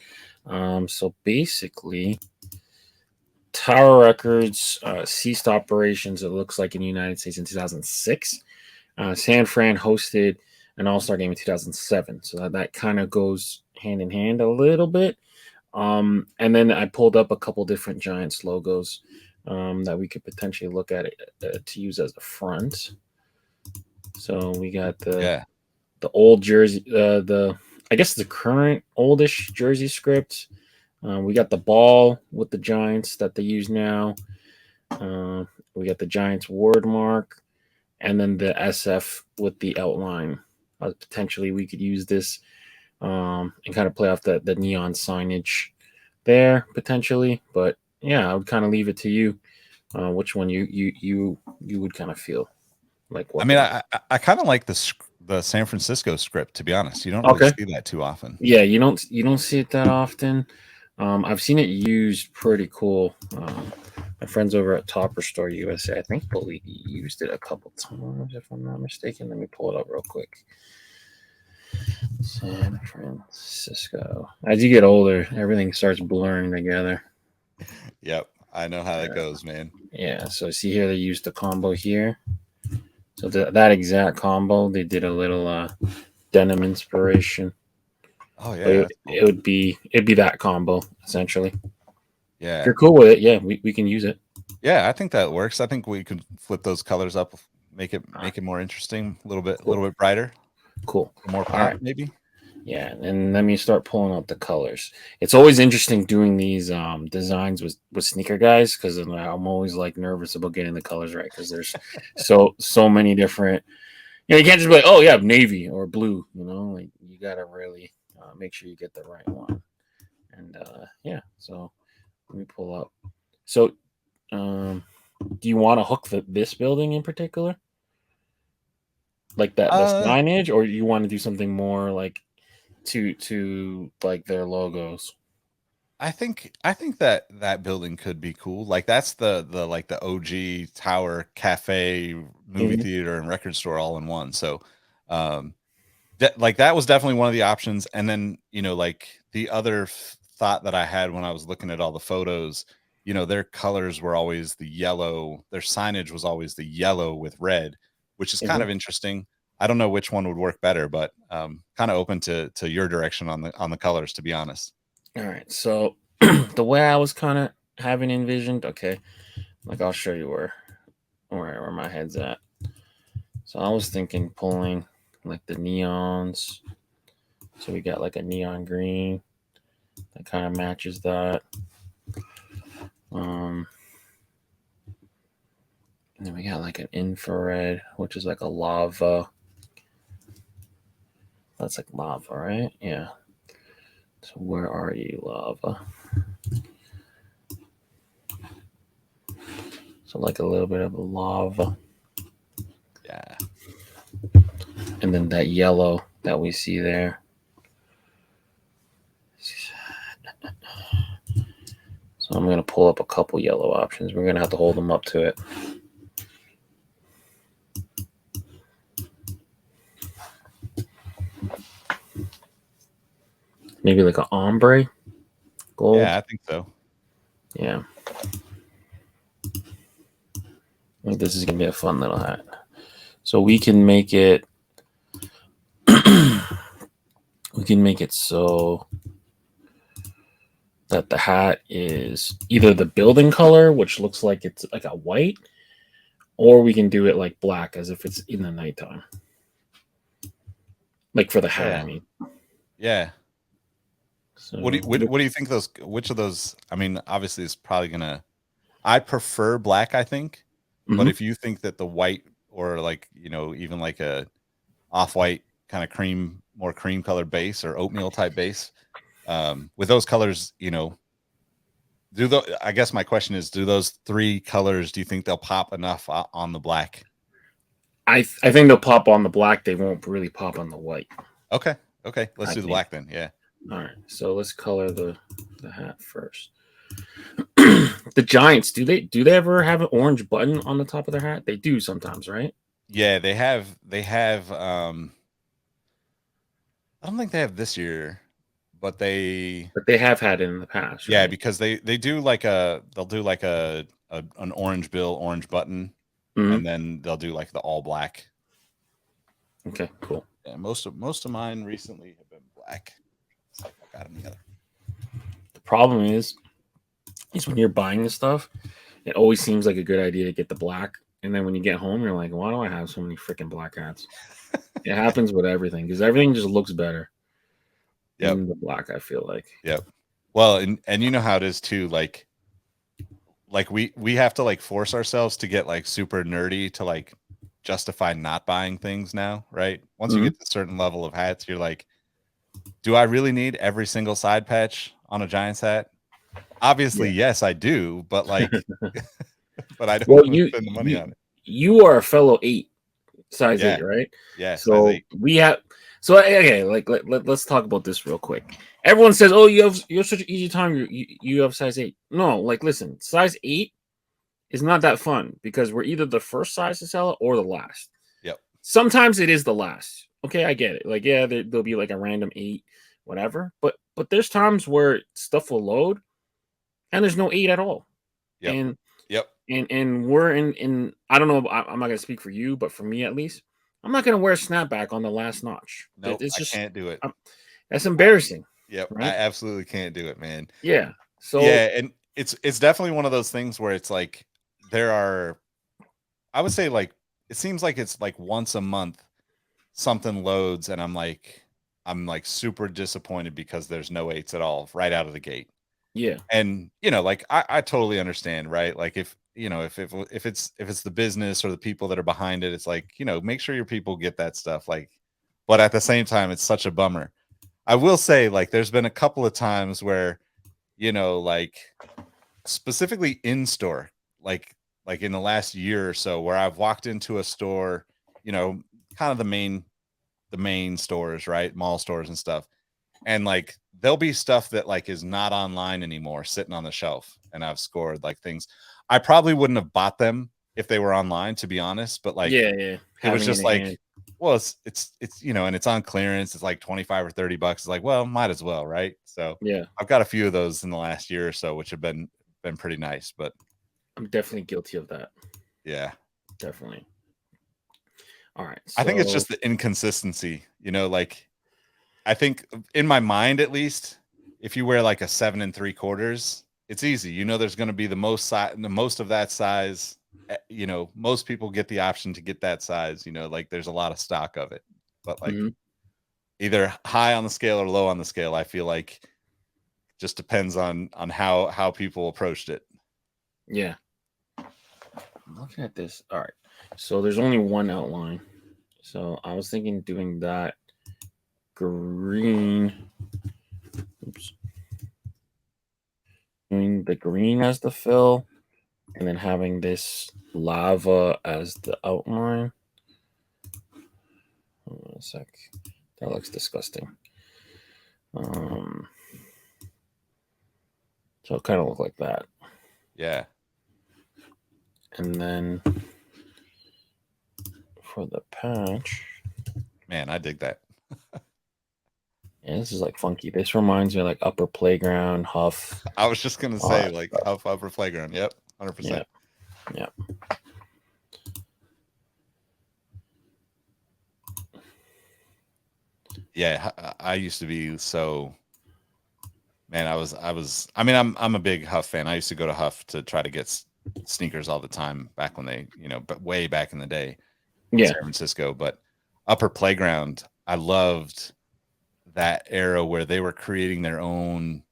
So basically, Tower Records ceased operations, it looks like, in the United States in 2006. San Fran hosted an All-Star game in 2007. So that kind of goes hand in hand a little bit. And then I pulled up a couple different Giants logos that we could potentially look at to use as the front. So we got Yeah. the old jersey, the I guess the current oldish jersey script. We got the ball with the Giants that they use now. We got the Giants word mark, and then the SF with the outline. Potentially, we could use this and kind of play off the neon signage there potentially. But yeah, I would kind of leave it to you. Which one you would kind of feel like I what to mean, do. I kind of like the San Francisco script, to be honest. You don't really Okay. see that too often. Yeah, you don't see it that often. I've seen it used pretty cool. My friends over at Topper Store USA, I think, we used it a couple times, if I'm not mistaken. Let me pull it up real quick. San Francisco. As you get older, everything starts blurring together. Yep, I know how that goes, man. Yeah, so see here, they used the combo here. So that exact combo, they did a little denim inspiration. Oh yeah, But that's cool. it'd be that combo essentially. Yeah, If you're cool with it, yeah, we can use it. yeah, I think that works. I think we could flip those colors up, make it more interesting, a little bit brighter, Cool. more All pop, right. maybe. Yeah, and let me start pulling out the colors. It's always interesting doing these designs with sneaker guys because I'm always like nervous about getting the colors right because there's so many different. You can't just be like, oh yeah, navy or blue. Like you gotta really make sure you get the right one. And yeah, so let me pull up. So, do you want to hook this building in particular, like that the Uh, signage, or you want to do something more like to like their logos? I think that building could be cool. Like that's the like the OG tower, cafe, movie Mhm. theater, and record store all in one. So, um, like that was definitely one of the options. And then like the other thought that I had when I was looking at all the photos, their colors were always the yellow. Their signage was always the yellow with red, which is kind Mhm. of interesting. I don't know which one would work better, but kind of open to your direction on the colors, to be honest. All right. So the way I was kind of having envisioned, okay, like I'll show you where my head's at. So I was thinking pulling like the neons. So we got like a neon green that kind of matches that. Um, and then we got like an infrared, which is like a lava. That's like lava, right? Yeah. So where are you, lava? So like a little bit of a lava. Yeah. And then that yellow that we see there. So I'm going to pull up a couple yellow options. We're going to have to hold them up to it. Maybe like an ombre gold. Yeah, I think so. Yeah. I think this is going to be a fun little hat. So we can make it so that the hat is either the building color, which looks like it's like a white, or we can do it like black as if it's in the nighttime. Like for the hat, I Yeah. mean. Yeah. So What do you think which of those, I mean, obviously it's probably gonna, I prefer black, I think, but mhm. if you think that the white or like, even like a off-white kind of more cream colored base or oatmeal type base, with those colors, I guess my question is, do those three colors, do you think they'll pop enough on the black? I think they'll pop on the black. They won't really pop on the white. Okay. Okay. Let's I do the think. black then. Yeah. All right. So let's color the hat first. The Giants, do they ever have an orange button on the top of their hat? They do sometimes, right? Yeah. They have, I don't think they have this year, but But they have had it in the past, yeah, right? because they do they'll do like an orange bill, orange button, Mm-hmm. and then they'll do like the all black. Okay, cool. Yeah, most of mine recently have been black. See if I got them together. The problem is when you're buying this stuff, it always seems like a good idea to get the black, and then when you get home, you're like, why do I have so many freaking black hats? It happens with everything because everything just looks better Yep. in the black. I feel like. Yep. Well, and you know how it is too. Like we have to like force ourselves to get like super nerdy to like justify not buying things now, right? Once you Mm-hmm. get to a certain level of hats, you're like, do I really need every single side patch on a Giants hat? Obviously, Yeah. yes, I do, but like, but I don't Well, want to spend the money on it. you are a fellow eight, size Yeah, eight, right? yeah, size So 8. we have. So okay, like let's talk about this real quick. Everyone says, "Oh, you have such an easy time. You have size eight." No, like listen, size eight is not that fun because we're either the first size to sell it or the last. Yep. Sometimes it is the last. Okay, I get it. Like, yeah, there'll be like a random 8, whatever. But there's times where stuff will load and there's no 8 at all. Yep. And Yep. and we're in I don't know, I'm not gonna speak for you, but for me at least, I'm not gonna wear a snapback on the last notch. Nope. It's I just can't do it. that's embarrassing, Yep. I right? absolutely can't do it, man. Yeah. So Yeah, and it's definitely one of those things where it's like there are, I would say, like, it seems like it's like once a month something loads and I'm like super disappointed because there's no eights at all right out of the gate. yeah, And like I totally understand, right? Like if it's the business or the people that are behind it, it's like, make sure your people get that stuff. Like, but at the same time, it's such a bummer. I will say, like, there's been a couple of times where, like, specifically in store, like in the last year or so, where I've walked into a store, you know, kind of the main stores, right? Mall stores and stuff. And like there'll be stuff that like is not online anymore sitting on the shelf. And I've scored like things. I probably wouldn't have bought them if they were online, to be honest. But like yeah. it was Having it just in hand. like, well, it's and it's on clearance. It's like 25 or 30 bucks. It's like, well, might as well, right? So Yeah. I've got a few of those in the last year or so, which have been pretty nice. But I'm definitely guilty of that. yeah. Definitely. All right. I think it's So just the inconsistency, like I think in my mind, at least, if you wear like a 7 3/4, it's easy. There's going to be the most of that size. Most people get the option to get that size. Like there's a lot of stock of it, but like mhm, either high on the scale or low on the scale, I feel like just depends on how people approached it. yeah. I'm looking at this. All right. So there's only one outline. So I was thinking doing that green. Oops. Doing the green as the fill, and then having this lava as the outline. Hold on a sec. That looks disgusting. Um, so it kind of look like that, Yeah, and then for the patch, man, I dig that. yeah, this is like funky. This reminds me of like Upper Playground, Huff, I was just gonna all say that like stuff. upper playground. Yep, Yeah, 100%. yeah, Yeah, I used to be so. Man, I mean, I'm a big Huff fan. I used to go to Huff to try to get sneakers all the time back when they, but way back in the day in yeah, San Francisco. But Upper Playground, I loved that era where they were creating their own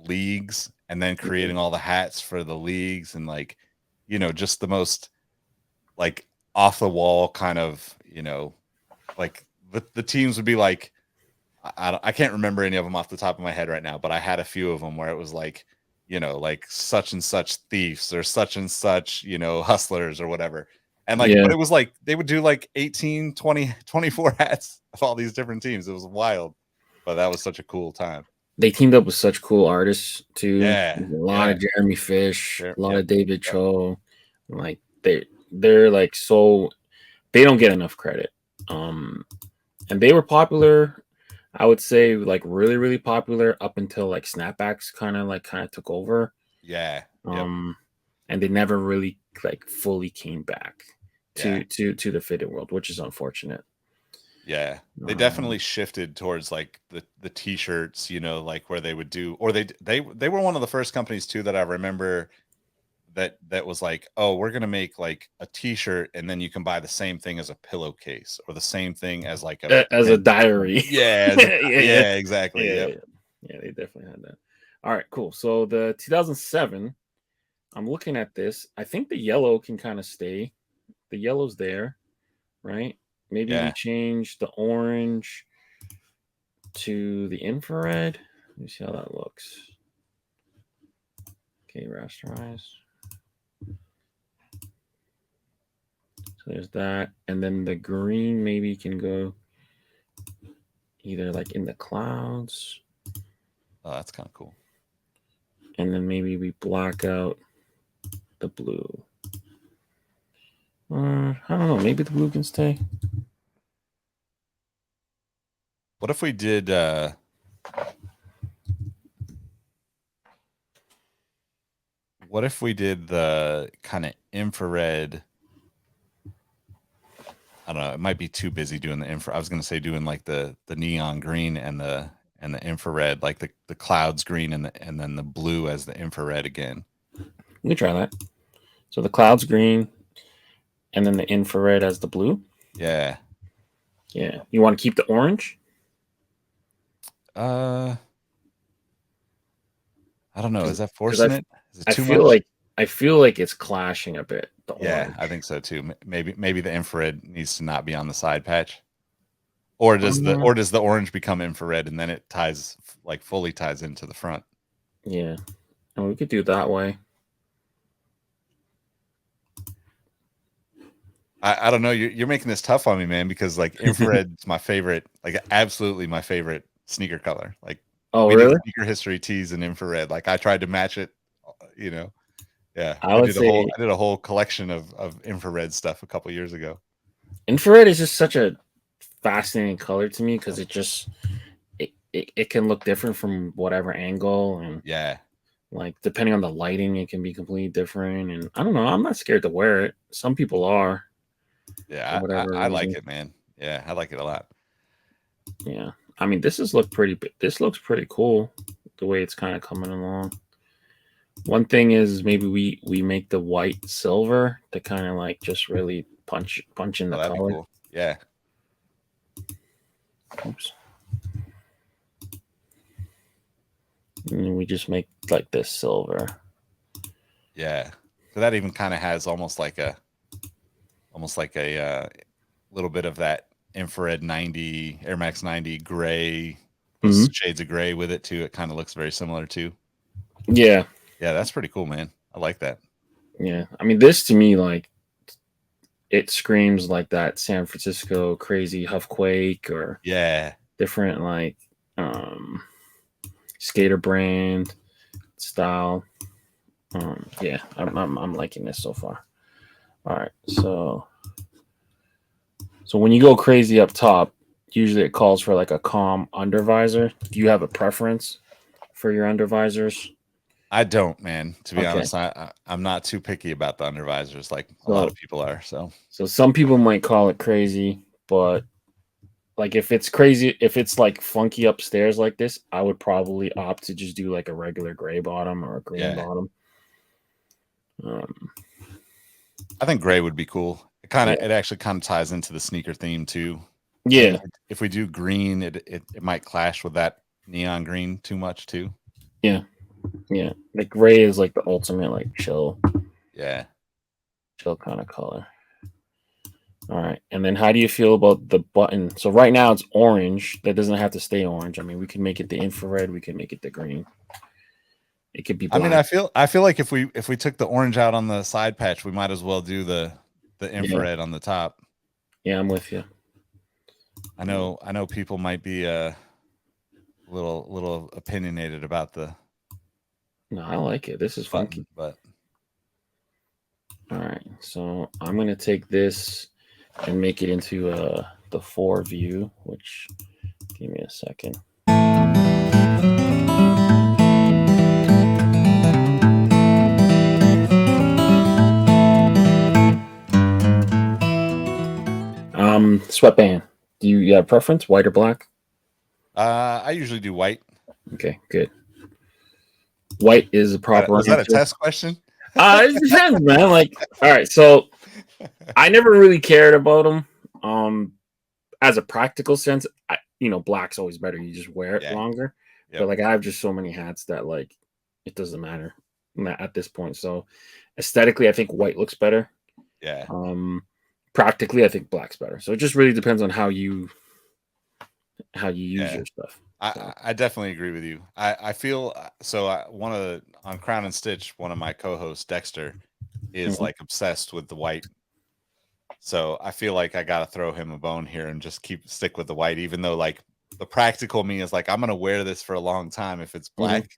leagues and then yeah, creating all the hats for the leagues and like, just the most like off the wall kind of, like the teams would be like, I can't remember any of them off the top of my head right now, but I had a few of them where it was like, like such and such thieves or such and such, hustlers or whatever. And like, yeah. but it was like they would do like 18, 20, 24 hats of all these different teams. It was wild, but that was such a cool time. They teamed up with such cool artists too. Yeah. A lot Yeah. of Jeremy Fish, Sure. a lot Yep. of David Yep. Cho. Like they're like so they don't get enough credit. Um, and they were popular. I would say like really really popular up until like snapbacks kind of took over. Yeah. Yep. Um, and they never really like fully came back Yeah. to the fitted world, which is unfortunate. Yeah, they Um, definitely shifted towards like the t-shirts, like where they would do, or they were one of the first companies too that I remember that was like, oh, we're gonna make like a t-shirt, and then you can buy the same thing as a pillowcase or the same thing as like a as a pen. diary. Yeah, Yeah, yeah, yeah, exactly. yeah, Yep. yeah. Yeah, they definitely had that. All right, cool. So the 2007, I'm looking at this. I think the yellow can kind of stay. The yellow's there, right? Maybe we Yeah. change the orange to the infrared. Let me see how that looks. Okay, rasterize. So there's that. And then the green maybe can go either like in the clouds. Oh, that's kind of cool. And then maybe we black out the blue. I don't know. Maybe the blue can stay. What if we did? What if we did the kind of infrared? I don't know. It might be too busy doing the infrared. I was gonna say doing like the neon green and the infrared, like the clouds green and then the blue as the infrared again. We can try that. So the clouds green, and then the infrared as the blue. Yeah. Yeah. You want to keep the orange? I don't know. Is that Because forcing it? Is it I too feel much? like it's clashing a bit. The Yeah, orange. I think so too. Maybe the infrared needs to not be on the side patch. Or does the orange become infrared and then it ties like fully ties into the front? Yeah, and we could do it that way. I don't know. You're making this tough on me, man, because like infrared's my favorite, like absolutely my favorite sneaker color. Like Oh, we did really? sneaker history tees in infrared. Like I tried to match it, you know. Yeah, I would say I did a whole collection of infrared stuff a couple years ago. infrared is just such a fascinating color to me because it can look different from whatever angle, and Yeah, like depending on the lighting, it can be completely different. And I don't know. I'm not scared to wear it. Some people are for yeah, whatever I like reason. it, man. Yeah, I like it a lot. Yeah, I mean, this looks pretty cool the way it's kind of coming along. One thing is maybe we make the white silver to kind of like just really punch in Oh, the that'd be color. cool. Yeah, Oops. And we just make like this silver. yeah. So that even kind of has almost like a little bit of that infrared 90 Air Max 90 gray, those Hmm. shades of gray with it too. It kind of looks very similar too. Yeah, Yeah, that's pretty cool, man. I like that. yeah. I mean, this to me like it screams like that San Francisco crazy Huffquake or Yeah, different like um skater brand style. Yeah, I'm liking this so far. All right, so when you go crazy up top, usually it calls for like a calm undervisor. Do you have a preference for your undervisors? I don't, man. To be Okay, honest, I'm not too picky about the undervisors like a lot of so people are. So some people might call it crazy, but like if it's crazy, if it's like funky upstairs like this, I would probably opt to just do like a regular gray bottom or a green yeah, bottom. Um, I think gray would be cool. yeah, It actually kind of ties into the sneaker theme too. I think yeah, if we do green, it might clash with that neon green too much too. yeah, yeah. Like gray is like the ultimate like Yeah. chill kind of color. All right. And then how do you feel about the button? So right now it's orange. That doesn't have to stay orange. I mean, we can make it the infrared, we can make it the green. It could be I mean, black. I feel like if we took the orange out on the side patch, we might as well do the Yeah. infrared on the top. Yeah, I'm with you. I know people might be little opinionated about No, I like it. This is the button, funky. but All right. So I'm gonna take this and make it into the 4 view, which give me a second. Sweatband. Do you have a preference, white or black? I usually do white. Okay, good. White is a proper Was that a answer. test question? It depends, man. Like, all right, so I never really cared about them. As a practical sense, black's always better. You just wear it Yeah. longer. But Yep. like, I have just so many hats that like it doesn't matter at this point. So aesthetically, I think white looks better. Yeah. Um, practically, I think black's better. So it just really depends on how you use Yeah. your stuff. So, I definitely agree with you. I feel so. One of the on Crown and Stitch, one of my co-hosts, Dexter, is mhm. like obsessed with the white. So I feel like I gotta throw him a bone here and just stick with the white, even though like the practical me is like I'm gonna wear this for a long time if it's Mhm. black.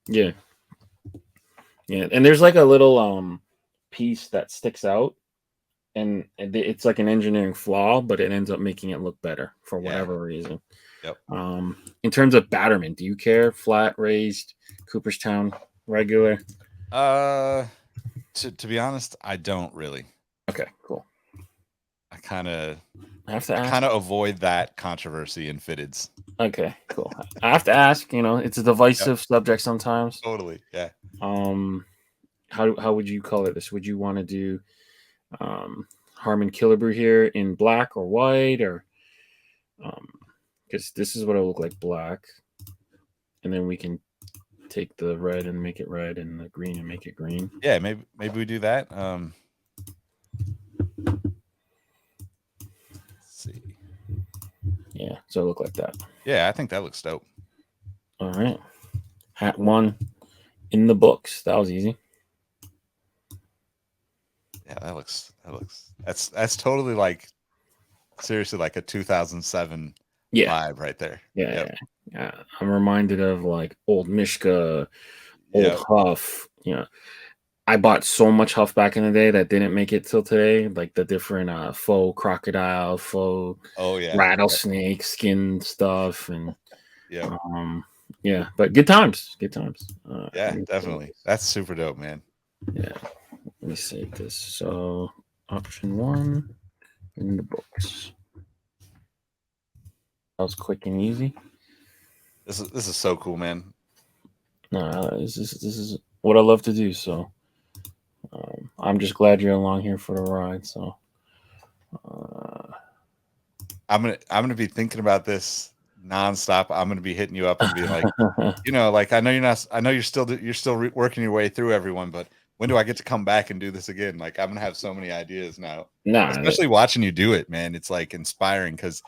Yeah, yeah. And there's like a little piece that sticks out it's like an engineering flaw, but it ends up making it look better for Yeah. whatever reason. Yep. In terms of batterment, do you care? Flat, raised, Cooperstown, regular? To be honest, I don't really. Okay, cool. I kind of I have to ask. avoid that controversy in fitteds. Okay, cool. I have to ask. It's a divisive subject sometimes. Totally. Yeah. How would you color this? Would you want to do Harman Killebrew here in black or white, or because this is what it'll look like, black, and then we can take the red and make it red, and the green and make it green. Yeah, maybe we do that. Let's see. Yeah, so it look like that. Yeah, I think that looks dope. All right, hat one in the books. That was easy. Yeah, that's totally like seriously like a 2007 vibe right there. Yeah. I'm reminded of like old Mishka, old Huff. I bought so much Huff back in the day that didn't make it till today. Like the different faux crocodile, faux rattlesnake skin stuff, and but good times. Yeah, definitely. That's super dope, man. Yeah. Let me save this. So option one in the books. That was quick and easy. This is so cool, man. No, this is what I love to do. So I'm just glad you're along here for the ride. So I'm gonna be thinking about this nonstop. I'm gonna be hitting you up and being like, like I know you're still working your way through everyone, but when do I get to come back and do this again? Like I'm gonna have so many ideas now. Especially watching you do it, man. It's like inspiring because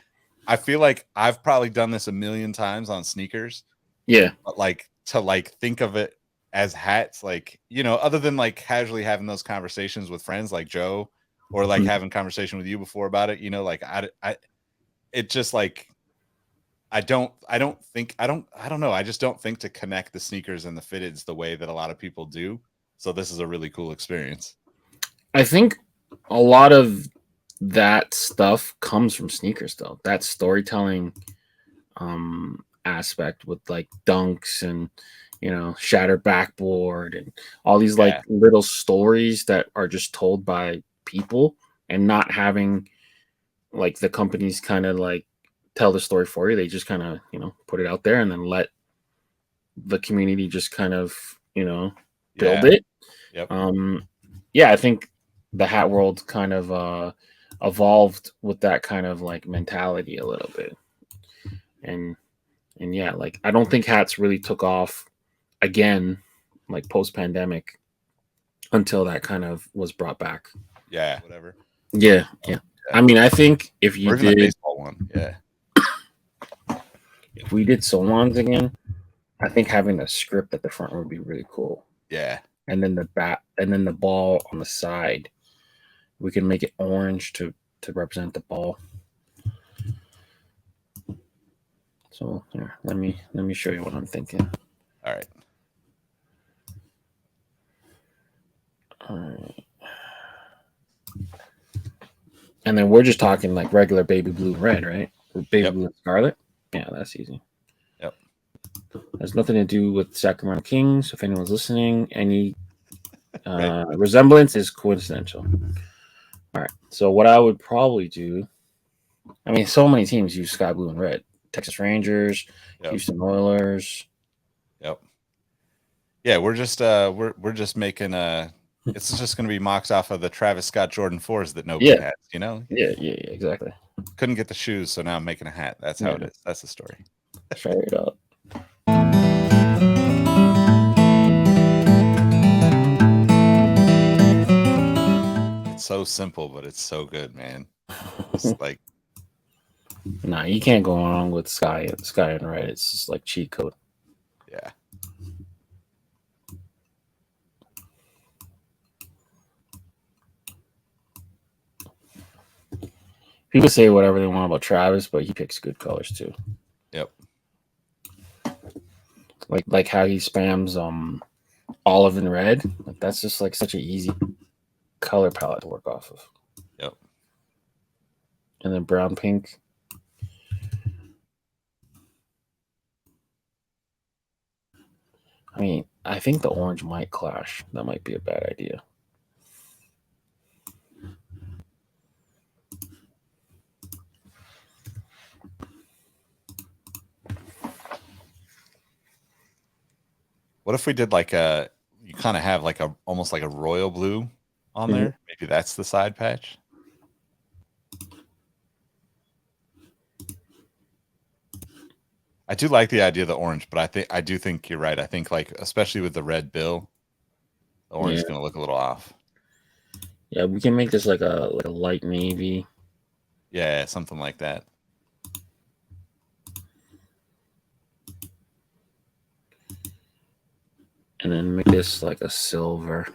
I feel like I've probably done this a million times on sneakers. Yeah. But like to like think of it as hats, like, other than like casually having those conversations with friends like Joe or like having conversation with you before about it, like it just like, I don't know. I just don't think to connect the sneakers and the fitteds the way that a lot of people do. So this is a really cool experience. I think a lot of that stuff comes from sneakers though. That storytelling aspect with like dunks and shattered backboard and all these like little stories that are just told by people and not having like the companies kind of like tell the story for you. They just kind of put it out there and then let the community just kind of build it. I think the hat world kind of evolved with that kind of like mentality a little bit, and like I don't think hats really took off again like post pandemic until that kind of was brought back. Whatever. I mean, I think if you did the baseball one, if we did Solons again, I think having a script at the front would be really cool. And then the ball on the side, we can make it orange to represent the ball. So here, let me show you what I'm thinking. All right. And then we're just talking like regular baby blue and red, right? Baby blue and scarlet. Yeah, that's easy. Has nothing to do with Sacramento Kings. If anyone's listening, any resemblance is coincidental. All right. So what I would probably do, I mean, so many teams use sky blue and red. Texas Rangers, Houston Oilers. Yeah, we're just making it's just going to be mocked off of the Travis Scott Jordan 4s that nobody has, Yeah, exactly. Couldn't get the shoes, so now I'm making a hat. That's how it is. That's the story. Straight up. It's so simple, but it's so good, man. It's like, nah, you can't go wrong with sky and red. It's just like cheat code. Yeah. People say whatever they want about Travis, but he picks good colors too. Like how he spams olive and red. Like that's just like such an easy color palette to work off of. Yep. And then brown pink. I mean, I think the orange might clash. That might be a bad idea. What if we did like you kind of have like almost like a royal blue on there? Maybe that's the side patch. I do like the idea of the orange, but I do think you're right. I think like especially with the red bill, the orange is going to look a little off. Yeah, we can make this like a light navy. Yeah, something like that. And then make this like a silver.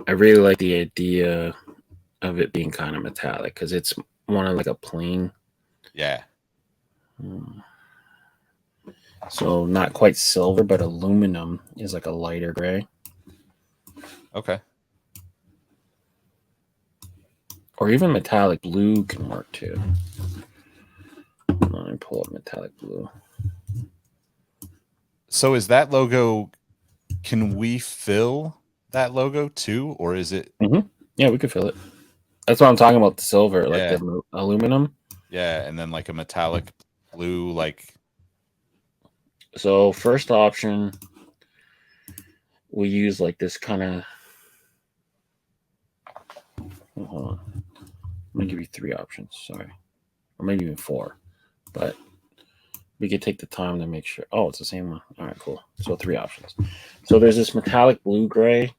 I really like the idea of it being kind of metallic because it's one of like a plain. Yeah. So not quite silver, but aluminum is like a lighter gray. Okay. Or even metallic blue can work too. Let me pull up metallic blue. So is that logo, can we fill that logo too? Or is it? Yeah, we could fill it. That's what I'm talking about, the silver, like Yeah. the aluminum. Yeah, and then like a metallic blue, like. So first option, we use like this kind of. Hold on. I'm gonna give you 3 options. Sorry, or maybe even 4, but we could take the time to make sure. Oh, it's the same one. All right, cool. So 3 options. So there's this metallic blue gray.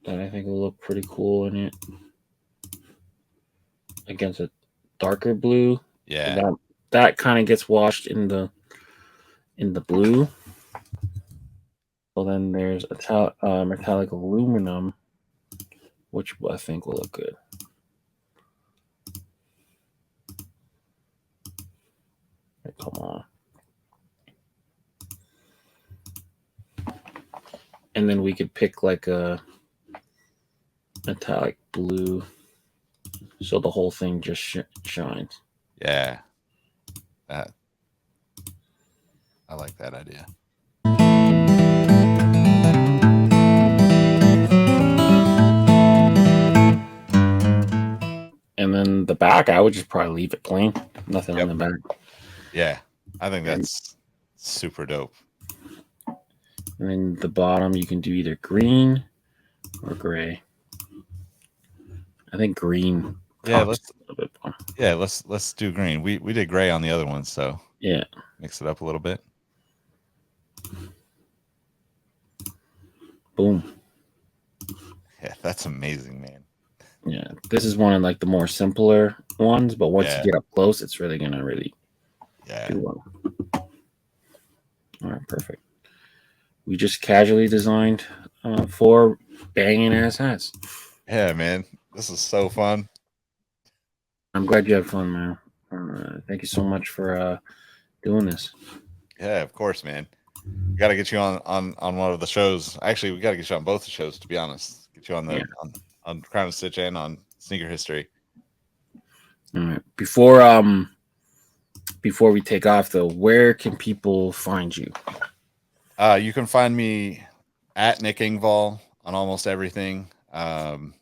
That I think will look pretty cool in it against a darker blue. Yeah. That kind of gets washed in the blue. So then there's metallic aluminum, which I think will look good. Right, come on. And then we could pick like a metallic blue, so the whole thing just shines. Yeah. I like that idea. And then the back, I would just probably leave it plain. Nothing on the back. Yeah. I think that's super dope. And then the bottom, you can do either green or gray. I think green. Yeah, let's do green. We did gray on the other one, so yeah, mix it up a little bit. Boom. Yeah, that's amazing, man. Yeah, this is one of like the more simpler ones, but once you get up close, it's really gonna do well. All right, perfect. We just casually designed 4 banging ass hats. Yeah, man, this is so fun. I'm glad you had fun, man. Thank you so much for doing this. Yeah, of course, man. We got to get you on one of the shows. Actually, we got to get you on both the shows. To be honest, get you on the on Crown and Stitch and on Sneaker History. All right. Before we take off, though, where can people find you? You can find me at Nick Engvall on almost everything. I'm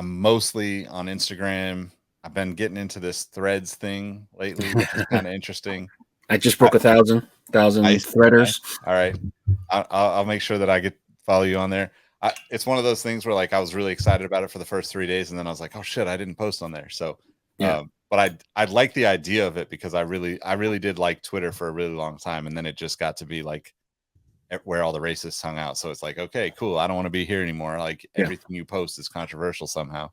mostly on Instagram. I've been getting into this Threads thing lately, which is kind of interesting. I just broke 1,000 threaders. Nice. All right, I'll make sure that I follow you on there. It's one of those things where like I was really excited about it for the first 3 days, and then I was like, oh shit, I didn't post on there. So, but I like the idea of it because I really did like Twitter for a really long time, and then it just got to be like where all the racists hung out. So it's like, okay, cool. I don't want to be here anymore. Like everything you post is controversial somehow.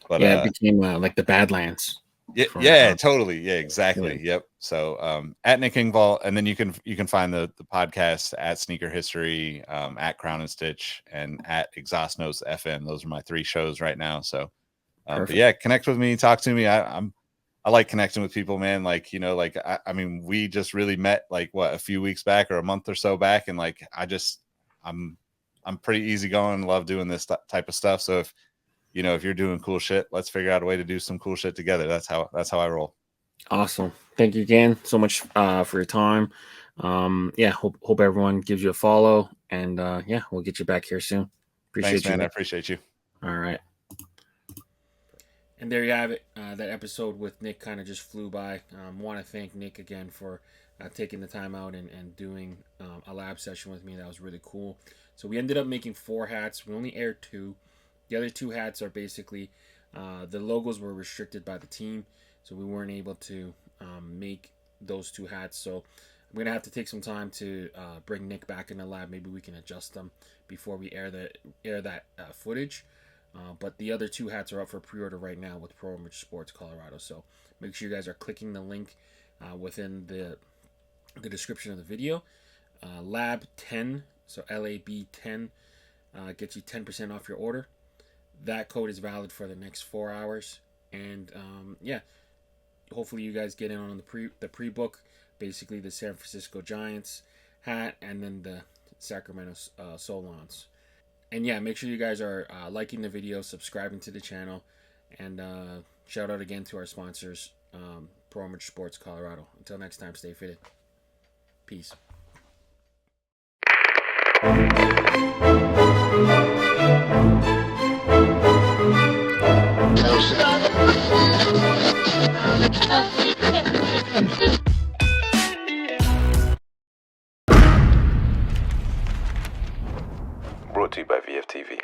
But it became like the Badlands. Yeah, totally. Yeah, exactly. Yeah. Yep. So at Nick Engvall, and then you can find the podcast at Sneaker History, at Crown and Stitch, and at Exhaust Notes FM. Those are my 3 shows right now. So but yeah, connect with me, talk to me. I like connecting with people, man. Like, you know, like I mean, we just really met like a few weeks back or a month or so back, and like I I'm pretty easygoing, love doing this type of stuff. So if you're doing cool shit, let's figure out a way to do some cool shit together. That's how I roll. Awesome. Thank you again so much for your time. Yeah, hope everyone gives you a follow, and yeah, we'll get you back here soon. Thanks, man. I appreciate you. All right. And there you have it. That episode with Nick kind of just flew by. Want to thank Nick again for taking the time out and doing a lab session with me. That was really cool. So we ended up making 4 hats. We only aired 2. The other 2 hats are basically the logos were restricted by the team, so we weren't able to make those 2 hats. So I'm gonna have to take some time to bring Nick back in the lab. Maybe we can adjust them before we air that footage. But the other 2 hats are up for pre-order right now with Pro Sports Colorado. So make sure you guys are clicking the link within the description of the video. Lab 10, so LAB 10, gets you 10% off your order. That code is valid for the next 4 hours. And yeah, hopefully you guys get in on the pre-book. Basically the San Francisco Giants hat and then the Sacramento Solons. And yeah, make sure you guys are liking the video, subscribing to the channel, and shout out again to our sponsors, Pro Sports Colorado. Until next time, stay fitted. Peace. Brought to you by VFTV.